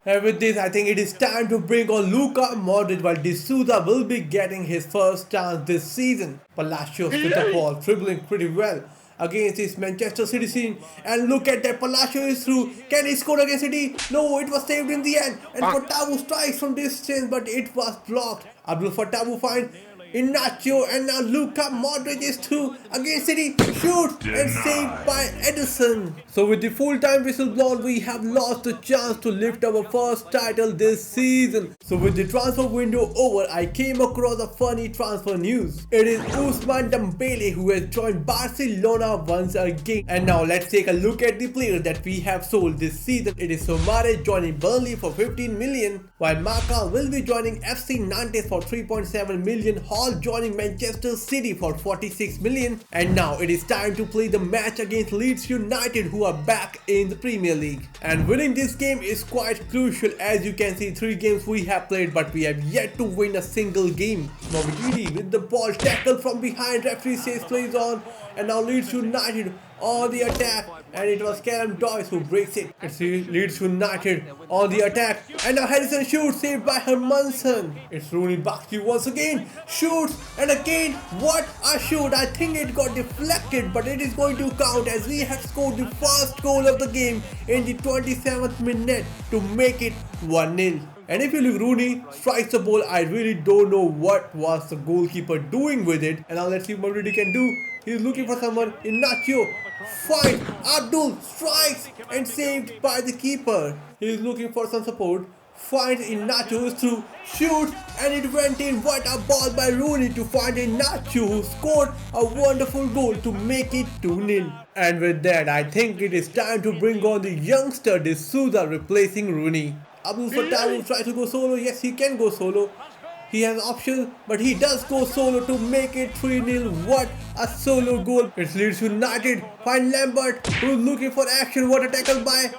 And with this, I think it is time to bring on Luka Modric, while D'Souza will be getting his first chance this season. Palacios with the ball, dribbling pretty well against this Manchester City team, and look at that, Palacio is through. Can he score against City? No, it was saved in the end, and Fatawu strikes from distance, but it was blocked. Abdul Fatawu finds Inacio, and now Luka Modric is through against City, shoots and saved by Edison. So with the full-time whistle blown, we have lost the chance to lift our first title this season. So with the transfer window over, I came across a funny transfer news. It is Ousmane Dembele who has joined Barcelona once again. And now let's take a look at the players that we have sold this season. It is Soumare joining Burnley for 15 million, while Maka will be joining FC Nantes for 3.7 million. Joining Manchester City for 46 million. And now it is time to play the match against Leeds United, who are back in the Premier League. And winning this game is quite crucial. As you can see, 3 games we have played, but we have yet to win a single game. Modric with the ball, tackle from behind, referee says plays on. And now Leeds United on the attack, and it was Callum Doyce who breaks it. It's Leeds United on the attack, and now Harrison shoots, saved by Hermanson. It's Rooney back to once again, shoots, and again, what a shoot. I think it got deflected, but it is going to count as we have scored the first goal of the game in the 27th minute to make it 1-0. And if you look, Rooney strikes the ball. I really don't know what was the goalkeeper doing with it. And now let's see what Modric can do. He's looking for someone. Inacio finds Abdul, strikes and saved by the keeper. He's looking for some support. Finds Inacio, is through, shoots, and it went in. What a ball by Rooney to find Inacio, who scored a wonderful goal to make it 2-0. And with that, I think it is time to bring on the youngster D'Souza replacing Rooney. Abdul Fatawu tries to go solo. Yes, he can go solo. He has options, but he does go solo to make it 3-0. What a solo goal. It's Leeds United. Find Lambert, who's looking for action. What a tackle by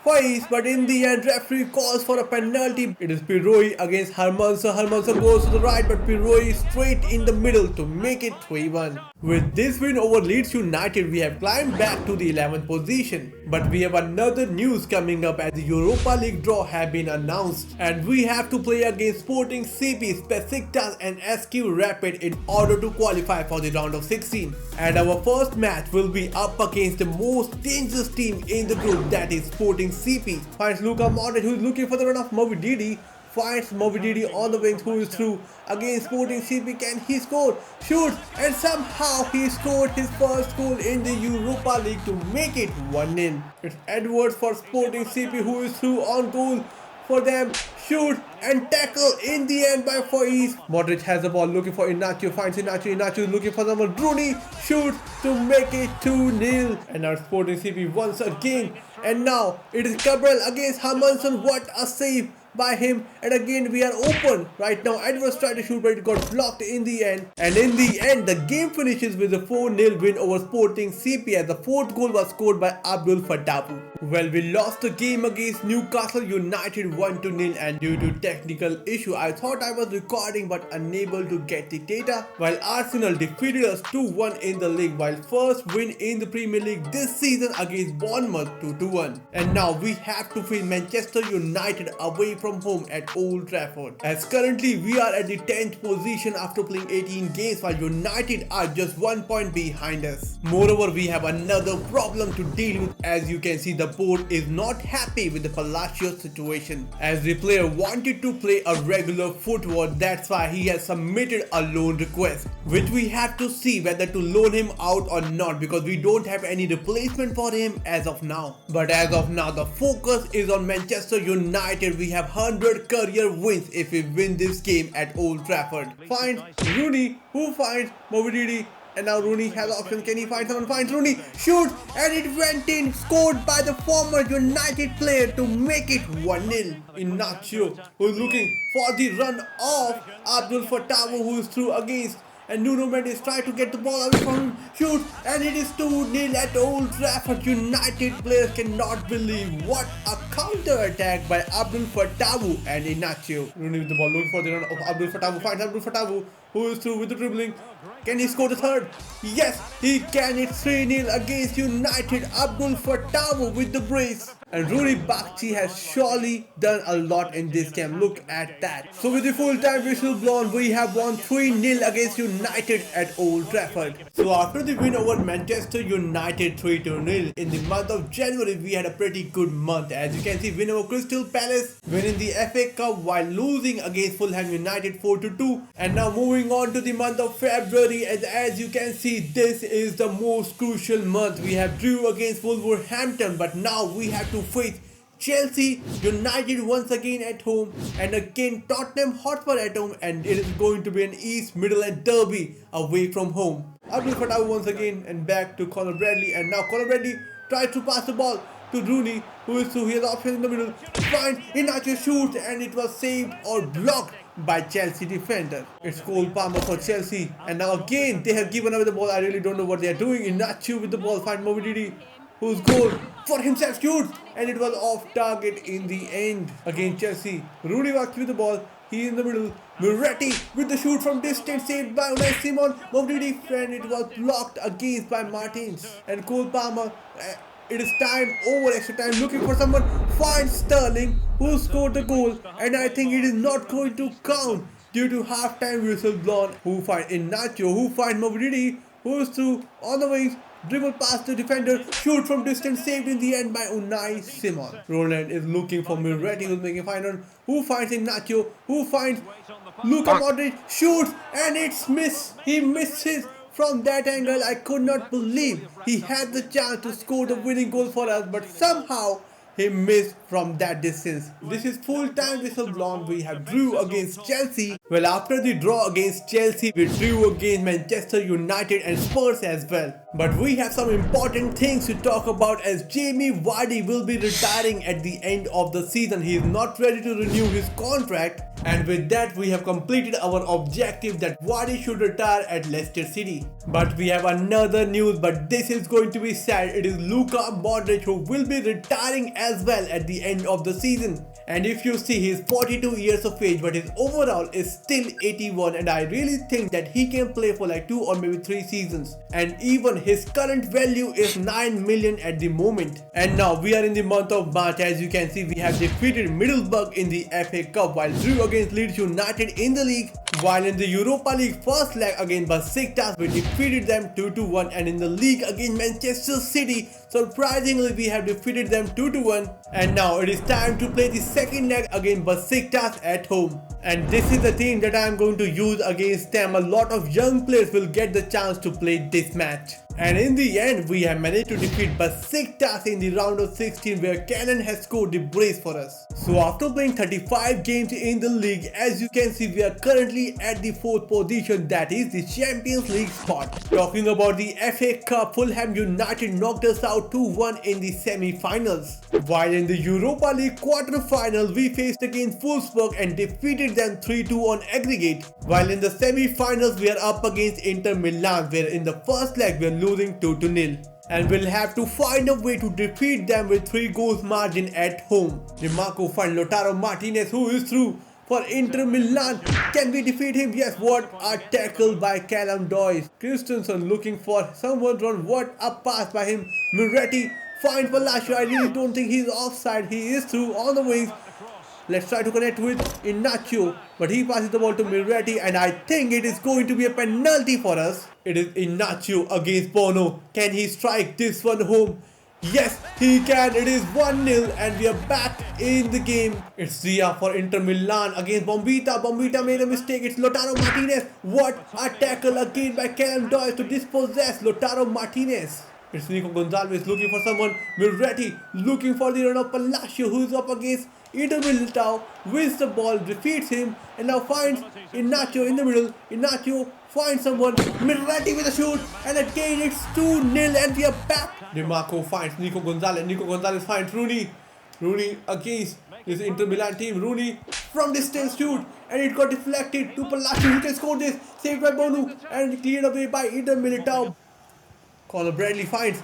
Faiz, but in the end, referee calls for a penalty. It is Piroi against Hermanson. Hermanson goes to the right, but Piroi is straight in the middle to make it 3-1. With this win over Leeds United, we have climbed back to the 11th position. But we have another news coming up, as the Europa League draw have been announced, and we have to play against Sporting CP, Besiktas and SQ Rapid in order to qualify for the round of 16. And our first match will be up against the most dangerous team in the group, that is Sporting CP. Finds Luka Modric, who is looking for the run of Modric. Finds Modric on the wings, who is through against Sporting CP. Can he score? Shoots, and somehow he scored his first goal in the Europa League to make it 1-0. It's Edwards for Sporting CP, who is through on goal for them. Shoot and tackle in the end by Faiz. Modric has the ball, looking for Inacio, finds Inacio. Inacio is looking for someone. Rooney shoots to make it 2-0. And now Sporting CP once again. And now it is Cabral against Hermanson. What a save by him, and again we are open. Right now Edwards tried to shoot but it got blocked in the end. And in the end the game finishes with a 4-0 win over Sporting CP as the fourth goal was scored by Abdul Fatawu. Well, we lost the game against Newcastle United 1-0, and due to technical issue I thought I was recording but unable to get the data, while Arsenal defeated us 2-1 in the league, while first win in the Premier League this season against Bournemouth 2-1. And now we have to face Manchester United away from home at Old Trafford, as currently we are at the 10th position after playing 18 games while United are just 1 point behind us. Moreover, we have another problem to deal with. As you can see, the board is not happy with the Palacios situation, as the player wanted to play a regular football. That's why he has submitted a loan request, which we have to see whether to loan him out or not, because we don't have any replacement for him as of now. But as of now the focus is on Manchester United. We have 100 career wins if we win this game at Old Trafford. Finds Rooney, who finds Modric, and now Rooney has options. Can he find someone? Finds Rooney, shoots, and it went in, scored by the former United player to make it 1-0. Inacio, who is looking for the run of Abdul Fatawu, who is through against, and Nuno Mendes tried to get the ball away from him, shoots, and it is 2-0 at Old Trafford. United players cannot believe what a counter attack by Abdul Fatawu and Inacio. Rooney with the ball, looking for the run of Abdul Fatawu, finds Abdul Fatawu, who is through with the dribbling. Can he score the third? Yes, he can. It's 3-0 against United. Abdul Fatawu with the brace. And Rooney Bakchi has surely done a lot in this game. Look at that. So with the full-time whistle blown, we have won 3-0 against United at Old Trafford. So after the win over Manchester United 3-0 in the month of January, we had a pretty good month. As you can see, win over Crystal Palace, winning the FA Cup while losing against Fulham United 4-2. And now moving on to the month of February, and as you can see, this is the most crucial month. We have drew against Wolverhampton, but now we have to face Chelsea United once again at home, and again Tottenham Hotspur at home, and it is going to be an East Midland derby away from home. Abdul Fatawu once again, and back to Conor Bradley, and now Conor Bradley tries to pass the ball to Rooney, who is through. He has options in the middle, finds Inacio, shoots, and it was saved or blocked by Chelsea defender. It's Cole Palmer for Chelsea, and now again they have given away the ball. I really don't know what they are doing. Inacio with the ball, find Modric, whose goal for himself, shoots, and it was off target in the end. Again Chelsea, Rooney walks with the ball, he in the middle, Moretti with the shoot from distance, saved by Unai Simon, Modric, and it was blocked against by Martins. And Cole Palmer, it is time, over extra time, looking for someone, finds Sterling, who scored the goal, and I think it is not going to count due to half-time whistle blown. Who finds Inacio, who finds Modric, who is through on the wings, dribble past the defender, shoot from distance, saved in the end by Unai Simon. Roland is looking for Moretti, who's making a final, who finds Inacio, who finds Luka Modric, shoots, and it's missed. He misses. From that angle, I could not believe he had the chance to score the winning goal for us, but somehow he missed from that distance. This is full-time whistle blown. We have drew against Chelsea. Well, after the draw against Chelsea, we drew against Manchester United and Spurs as well. But we have some important things to talk about, as Jamie Vardy will be retiring at the end of the season. He is not ready to renew his contract. And with that, we have completed our objective that Vardy should retire at Leicester City. But we have another news, but this is going to be sad. It is Luka Modric who will be retiring as well at the end of the season. And if you see, he is 42 years of age, but his overall is still 81, and I really think that he can play for like 2 or maybe 3 seasons. And even his current value is 9 million at the moment. And now we are in the month of March. As you can see, we have defeated Middlesbrough in the FA Cup while drew against Leeds United in the league. While in the Europa League first leg against Besiktas, we defeated them 2-1, and in the league against Manchester City, surprisingly we have defeated them 2-1. And now it is time to play the second leg against Besiktas at home. And this is the team that I am going to use against them. A lot of young players will get the chance to play this match. And in the end, we have managed to defeat Besiktas in the round of 16, where Cannon has scored the brace for us. So after playing 35 games in the league, as you can see, we are currently firmly at the 4th position, that is the Champions League spot. Talking about the FA Cup, Fulham United knocked us out 2-1 in the semi-finals. While in the Europa League quarter-finals, we faced against Wolfsburg and defeated them 3-2 on aggregate. While in the semi-finals, we are up against Inter Milan, where in the first leg we are losing 2-0. And we'll have to find a way to defeat them with 3 goals margin at home. DeMarco finds Lautaro Martinez, who is through for Inter Milan. Can we defeat him? Yes, what a tackle by Callum Doyle. Christensen looking for someone run. What a pass by him. Moretti finds Palacio. I really don't think he's offside. He is through on the wings. Let's try to connect with Inacio, but he passes the ball to Moretti, and I think it is going to be a penalty for us. It is Inacio against Bono. Can he strike this one home? Yes, he can. It is 1-0 and we are back in the game. It's Zia for Inter Milan against Bombita. Bombita made a mistake. It's Lautaro Martinez. What a tackle again by Callum Doyle to dispossess Lautaro Martinez. It's Nico Gonzalez looking for someone. Moretti looking for the run of Palacio, who is up against Eder Militao, wins the ball, defeats him, and now finds Inacio in the middle. Inacio finds someone. Moretti with a shoot, and again it's 2-0 and we are back. DeMarco finds Nico Gonzalez. Nico Gonzalez finds Rooney. Rooney against this Inter Milan team. Rooney from distance shoot, and it got deflected to Palacio, who can score this. Saved by Bonu and cleared away by Eder Militao. Conor Bradley finds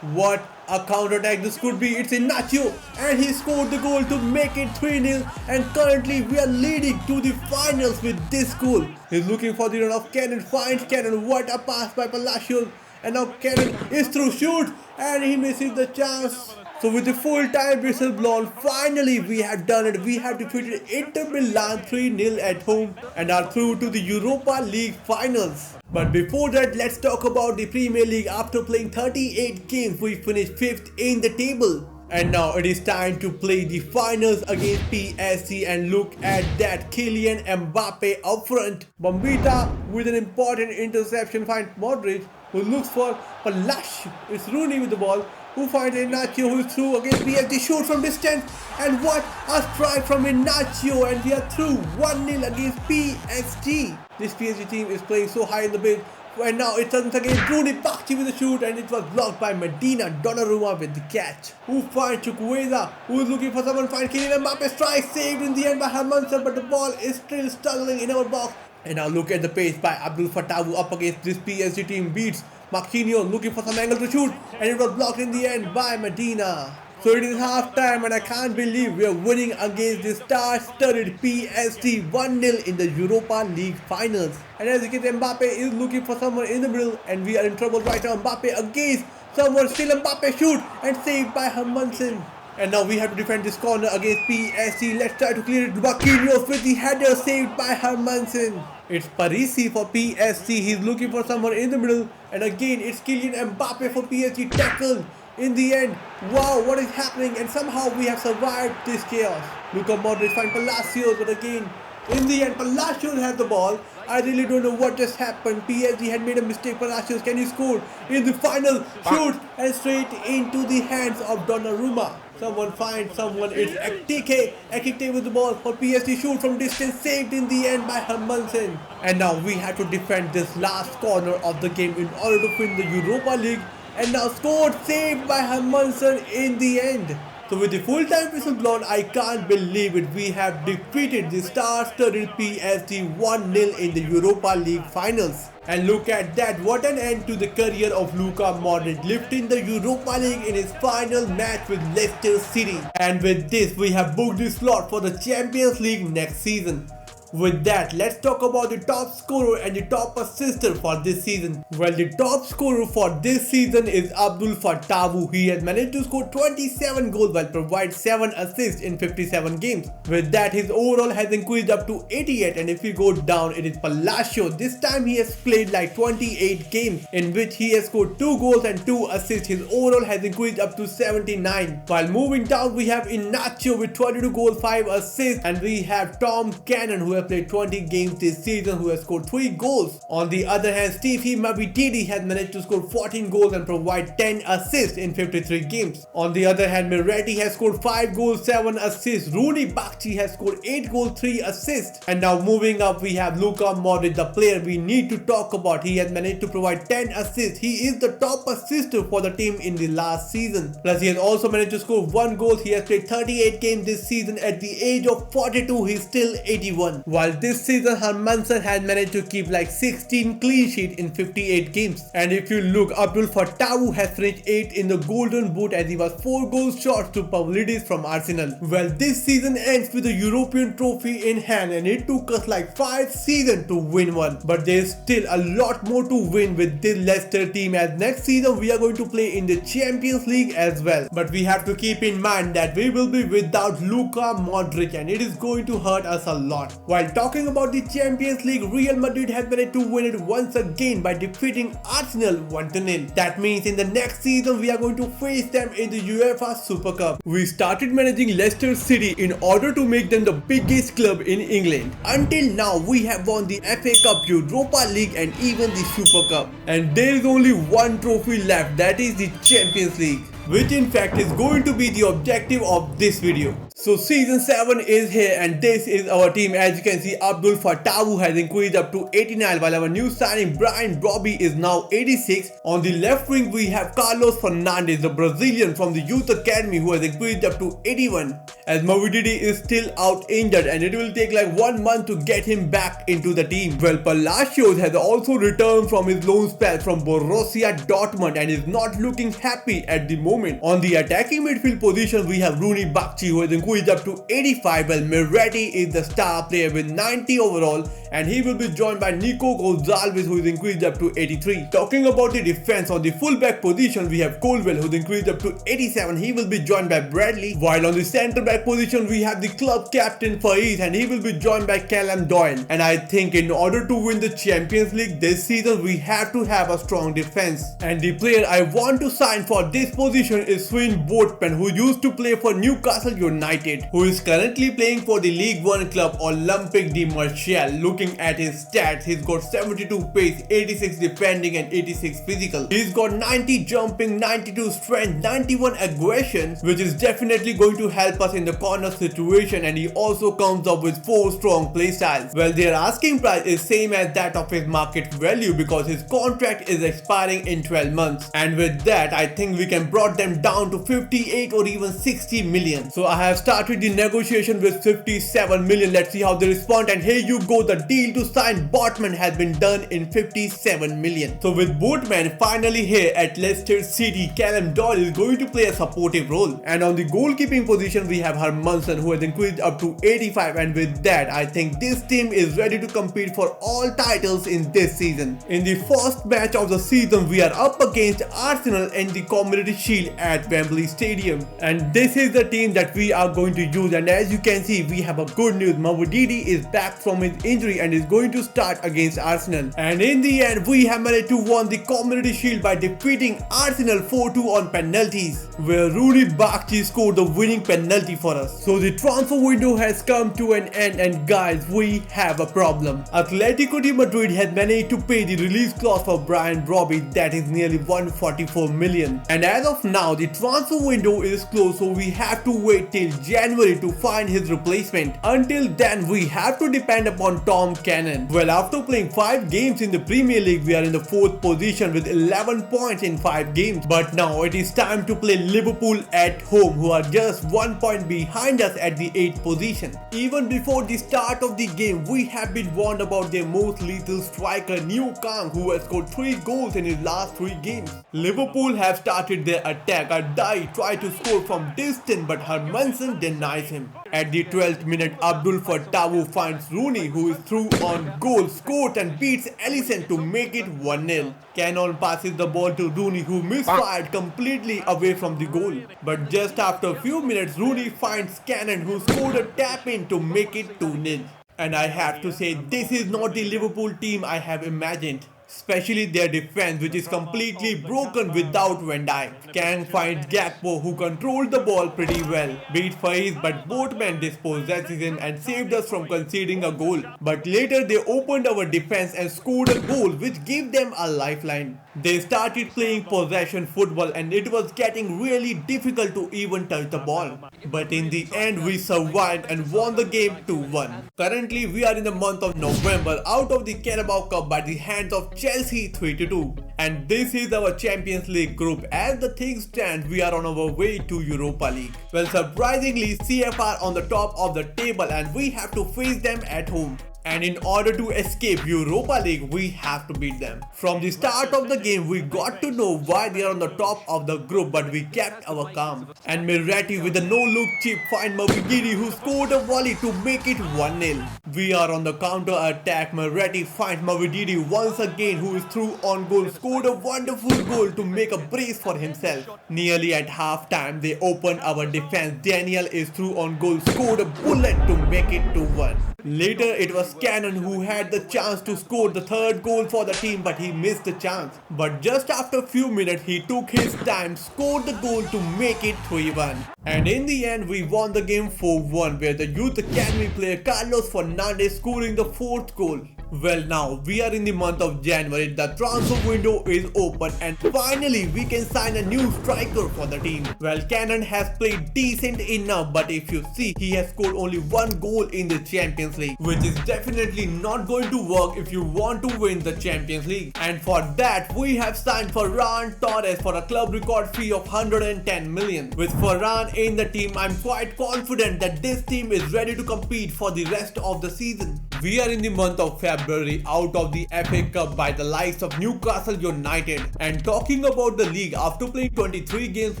what a counter-attack this could be. It's Inacio, and he scored the goal to make it 3-0, and currently we are leading to the finals with this goal. He's looking for the run of Cannon, finds Cannon. What a pass by Palacio, and now Cannon is through, shoot, and he misses the chance. So with the full-time whistle blown, finally we have done it. We have defeated Inter Milan 3-0 at home and are through to the Europa League finals. But before that, let's talk about the Premier League. After playing 38 games, we finished 5th in the table. And now it is time to play the finals against PSG, and look at that, Kylian Mbappe up front. Bombita with an important interception finds Modric, who looks for Palacio. It's Rooney with the ball, who finds Inacio, who is through against PSG. Shoot from distance, and what a strike from Inacio, and we are through 1-0 against PSG. This PSG team is playing so high in the bid, and now it turns against Rooney. Bakchi with the shoot, and it was blocked by Medina. Donnarumma with the catch, who finds Chukwueze, who is looking for someone. Finds Kylian Mbappe, strike saved in the end by Hermansen, but the ball is still struggling in our box. And now look at the pace by Abdul Fatawu up against this PSG team. Beats Marquinhos looking for some angle to shoot, and it was blocked in the end by Medina. So it is half time, and I can't believe we are winning against the star-studded PSG 1-0 in the Europa League finals. And as you can see, Mbappe is looking for someone in the middle, and we are in trouble right now. Mbappe against someone, still Mbappe shoot, and saved by Hermansen. And now we have to defend this corner against PSG. Let's try to clear it. Marquinhos with the header, saved by Hermansen. It's Parisi for PSG. He's looking for someone in the middle, and again it's Kylian Mbappe for PSG, tackled in the end. Wow, what is happening? And somehow we have survived this chaos. Luka Modric finds Palacios, but again in the end Palacios has the ball. I really don't know what just happened. PSG had made a mistake. Palacios, can he score in the final? Shoot, and straight into the hands of Donnarumma. Someone finds someone. It's Ekitike with the ball for PSG. Shoot from distance, saved in the end by Hermansen. And now we have to defend this last corner of the game in order to win the Europa League. And now scored, saved by Hermansen in the end. So with the full-time whistle blown, I can't believe it. We have defeated the star-studded PSG 1-0 in the Europa League finals. And look at that, what an end to the career of Luka Modric, lifting the Europa League in his final match with Leicester City. And with this, we have booked the slot for the Champions League next season. With that, let's talk about the top scorer and the top assister for this season. Well, the top scorer for this season is Abdul Fatawu. He has managed to score 27 goals while provide 7 assists in 57 games. With that, his overall has increased up to 88, and if we go down, it is Palacio. This time he has played like 28 games in which he has scored 2 goals and 2 assists. His overall has increased up to 79. While moving down, we have Inacio with 22 goals, 5 assists, and we have Tom Cannon, who has played 20 games this season, who has scored 3 goals. On the other hand, Stevie Mabitidi has managed to score 14 goals and provide 10 assists in 53 games. On the other hand, Mirati has scored 5 goals, 7 assists. Rooney Bakchi has scored 8 goals, 3 assists. And now moving up, we have Luka Modric, the player we need to talk about. He has managed to provide 10 assists. He is the top assister for the team in the last season. Plus, he has also managed to score 1 goal. He has played 38 games this season. At the age of 42, he's still 81. While this season, Hermansen has managed to keep like 16 clean sheets in 58 games. And if you look, Abdul Fattah has finished 8th in the Golden Boot as he was 4 goals short to Pavlidis from Arsenal. Well, this season ends with a European trophy in hand, and it took us like 5 seasons to win one. But there's still a lot more to win with this Leicester team, as next season we are going to play in the Champions League as well. But we have to keep in mind that we will be without Luka Modric, and it is going to hurt us a lot. While talking about the Champions League, Real Madrid has managed to win it once again by defeating Arsenal 1-0. That means in the next season we are going to face them in the UEFA Super Cup. We started managing Leicester City in order to make them the biggest club in England. Until now we have won the FA Cup, Europa League and even the Super Cup. And there is only one trophy left, that is the Champions League, which in fact is going to be the objective of this video. So season 7 is here, and this is our team. As you can see, Abdul Fattah has increased up to 89, while our new signing Brian Robbie is now 86. On the left wing we have Carlos Fernandes, the Brazilian from the youth academy, who has increased up to 81, as Mavridis is still out injured and it will take like 1 month to get him back into the team. Well, Palacios has also returned from his loan spell from Borussia Dortmund and is not looking happy at the moment. On the attacking midfield position we have Rooney Bakchi, who has increased up to 85, while Mirati is the star player with 90 overall, and he will be joined by Nico Gonzalez, who is increased up to 83. Talking about the defense, on the fullback position we have Colwell, who is increased up to 87. He will be joined by Bradley, while on the centre back position we have the club captain Faiz, and he will be joined by Callum Doyle. And I think in order to win the Champions League this season we have to have a strong defense, and the player I want to sign for this position is Sven Botman, who used to play for Newcastle United, who is currently playing for the League 1 club Olympique de Marseille. Looking at his stats, he's got 72 pace, 86 defending and 86 physical. He's got 90 jumping, 92 strength, 91 aggression, which is definitely going to help us in the corner situation, and he also comes up with 4 strong play styles. Well, their asking price is same as that of his market value because his contract is expiring in 12 months, and with that I think we can brought them down to 58 or even 60 million. So I have started the negotiation with 57 million. Let's see how they respond, and here you go, the deal to sign Botman has been done in 57 million. So with Botman finally here at Leicester City, Callum Doyle is going to play a supportive role, and on the goalkeeping position we have Hermansen, who has increased up to 85, and with that I think this team is ready to compete for all titles in this season. In the first match of the season we are up against Arsenal in the Community Shield at Wembley Stadium, and this is the team that we are going to use. And as you can see, we have a good news. Mavridis is back from his injury and is going to start against Arsenal, and in the end we have managed to win the Community Shield by defeating Arsenal 4-2 on penalties, where Rooney Bakchi scored the winning penalty for us. So the transfer window has come to an end, and guys, we have a problem. Atletico de Madrid has managed to pay the release clause for Brian Robbie, that is nearly 144 million, and as of now the transfer window is closed, so we have to wait till January to find his replacement. Until then we have to depend upon Tom Cannon. Well, after playing 5 games in the Premier League we are in the 4th position with 11 points in 5 games, but now it is time to play Liverpool at home, who are just 1 point behind us at the 8th position. Even before the start of the game we have been warned about their most lethal striker New Kang, who has scored 3 goals in his last 3 games. Liverpool have started their attack. Adai tried to score from distance, but Hermansen denies him. At the 12th minute, Abdul Fattah finds Rooney, who is through on goal, scored and beats Alisson to make it 1-0. Cannon passes the ball to Rooney, who misfired completely away from the goal. But just after a few minutes, Rooney finds Cannon, who scored a tap-in to make it 2-0. And I have to say, this is not the Liverpool team I have imagined. especially their defense, which is completely broken without Van Dijk. Kang finds Gakpo, who controlled the ball pretty well, beat Faiz, but both men dispossessed him and saved us from conceding a goal. But later they opened our defense and scored a goal, which gave them a lifeline. They started playing possession football and it was getting really difficult to even touch the ball. But in the end we survived and won the game 2-1. Currently we are in the month of November out of the Carabao Cup by the hands of Chelsea 3-2. And this is our Champions League group. As the things stand, we are on our way to Europa League. Well, surprisingly, CF are on the top of the table and we have to face them at home. And in order to escape Europa League, we have to beat them. From the start of the game, we got to know why they are on the top of the group, but we kept our calm. And Mirati with a no-look chip find Mavigiri, who scored a volley to make it 1-0. We are on the counter attack. Mirati finds Mavigiri once again, who is through on goal, scored a wonderful goal to make a brace for himself. Nearly at half time, they opened our defense. Daniel is through on goal, scored a bullet to make it 2-1. Later, it was Cannon who had the chance to score the third goal for the team, but he missed the chance. But just after a few minutes, he took his time, scored the goal to make it 3-1. And in the end, we won the game 4-1, where the youth academy player Carlos Fernandes scoring the fourth goal. Well, now we are in the month of January, the transfer window is open and finally we can sign a new striker for the team. Well, Cannon has played decent enough, but if you see, he has scored only one goal in the Champions League, which is definitely not going to work if you want to win the Champions League. And for that, we have signed Ferran Torres for a club record fee of 110 million. With Ferran in the team, I'm quite confident that this team is ready to compete for the rest of the season. We are in the month of February out of the FA Cup by the likes of Newcastle United. And talking about the league, after playing 23 games,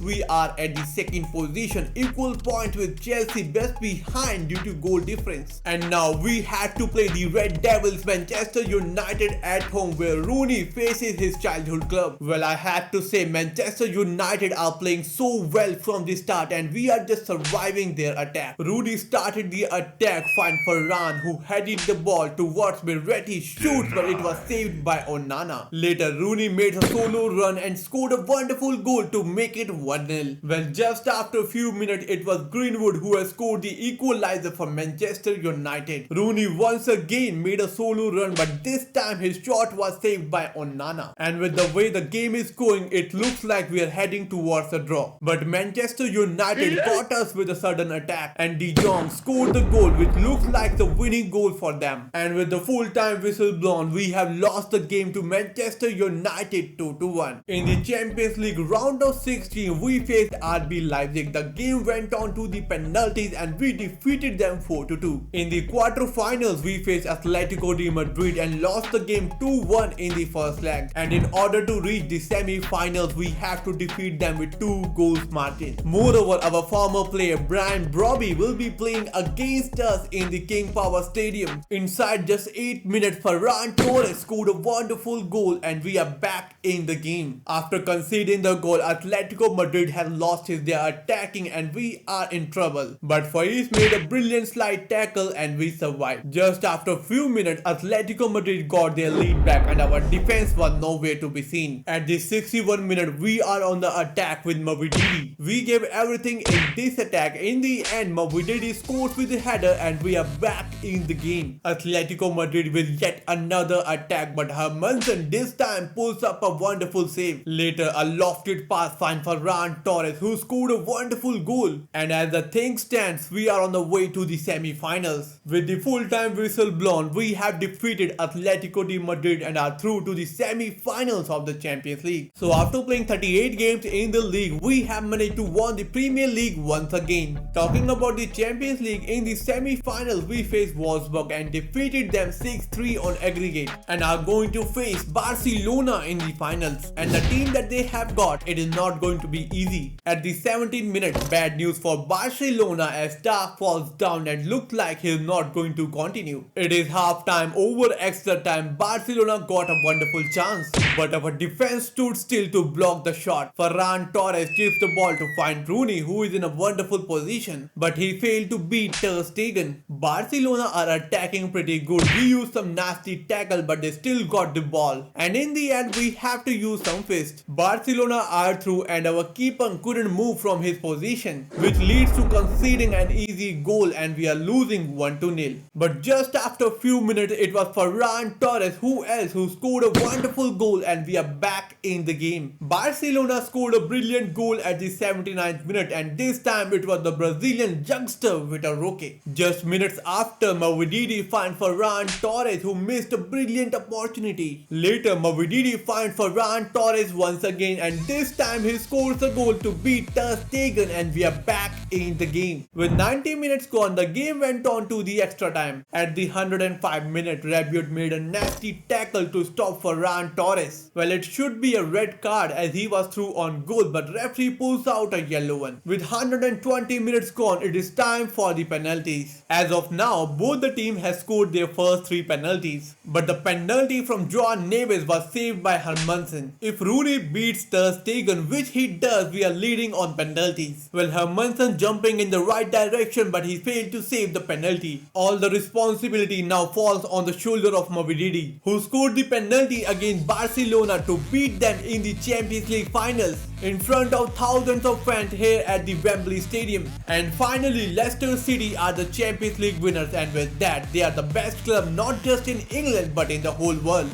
we are at the second position, equal point with Chelsea, best behind due to goal difference. And now we had to play the Red Devils Manchester United at home, where Rooney faces his childhood club. Well, I have to say Manchester United are playing so well from the start and we are just surviving their attack. Rooney started the attack, find Ferran, who headed the ball towards Mirati, shoots, but it was saved by Onana. Later, Rooney made a solo run and scored a wonderful goal to make it 1-0. Well, just after a few minutes, it was Greenwood who has scored the equalizer for Manchester United. Rooney once again made a solo run, but this time his shot was saved by Onana. And with the way the game is going, it looks like we are heading towards a draw. But Manchester United got us with a sudden attack and De Jong scored the goal, which looks like the winning goal for them. And with the full-time whistle blown, we have lost the game to Manchester United 2-1. In the Champions League round of 16, we faced RB Leipzig. The game went on to the penalties and we defeated them 4-2. In the quarter-finals, we faced Atletico de Madrid and lost the game 2-1 in the first leg. And in order to reach the semi-finals, we have to defeat them with 2 goals margin. Moreover, our former player Brian Brobby will be playing against us in the King Power Stadium. Inside just 8 minutes, Ferran Torres scored a wonderful goal and we are back in the game. After conceding the goal, Atletico Madrid has lost their attacking and we are in trouble. But Faiz made a brilliant slide tackle and we survived. Just after a few minutes, Atletico Madrid got their lead back and our defense was nowhere to be seen. At the 61st minute, we are on the attack with Mavigiri. We gave everything in this attack. In the end, Mavigiri scores with a header and we are back in the game. Atletico Madrid with yet another attack, but Hermansen this time pulls up a wonderful save. Later, a lofted pass finds Ferran Torres, who scored a wonderful goal. And as the thing stands, we are on the way to the semi-finals. With the full-time whistle blown, we have defeated Atletico de Madrid and are through to the semi-finals of the Champions League. So after playing 38 games in the league, we have managed to win the Premier League once again. Talking about the Champions League, in the semi-finals, we faced Wolfsburg and defeated them 6-3 on aggregate and are going to face Barcelona in the finals. And the team that they have got, it is not going to be easy. At the 17th minute, bad news for Barcelona as Star falls down and looks like he is not going to continue. It is half time. Over extra time, Barcelona got a wonderful chance, but our defense stood still to block the shot. Ferran Torres gives the ball to find Rooney, who is in a wonderful position, but he failed to beat Ter Stegen. Barcelona are attacking pretty good. We use use some nasty tackle, but they still got the ball. And in the end, we have to use some fist. Barcelona are through and our keeper couldn't move from his position, which leads to conceding an easy goal and we are losing 1-0. But just after a few minutes, it was Ferran Torres who scored a wonderful goal and we are back in the game. Barcelona scored a brilliant goal at the 79th minute and this time it was the Brazilian youngster with a roque. Just minutes after, Modric finds Ferran Torres who missed a brilliant opportunity. Later, Modric finds Ferran Torres once again and this time he scores a goal to beat Ter Stegen and we are back in the game. With 90 minutes gone, the game went on to the extra time. At the 105 minute, Rabiot made a nasty tackle to stop Ferran Torres. Well, it should be a red card as he was through on goal, but referee pulls out a yellow one. With 120 minutes gone, it is time for the penalties. As of now, both the team has scored their first 3 penalties, but the penalty from Joan Neves was saved by Hermansen. If Rooney beats Ter Stegen, which he does, we are leading on penalties. Well, Hermansen jumping in the right direction, but he failed to save the penalty. All the responsibility now falls on the shoulder of Modric, who scored the penalty against Barcelona to beat them in the Champions League finals in front of thousands of fans here at the Wembley Stadium. And finally, Leicester City are the Champions League winners, and with that, they are the best club not just in England but in the whole world.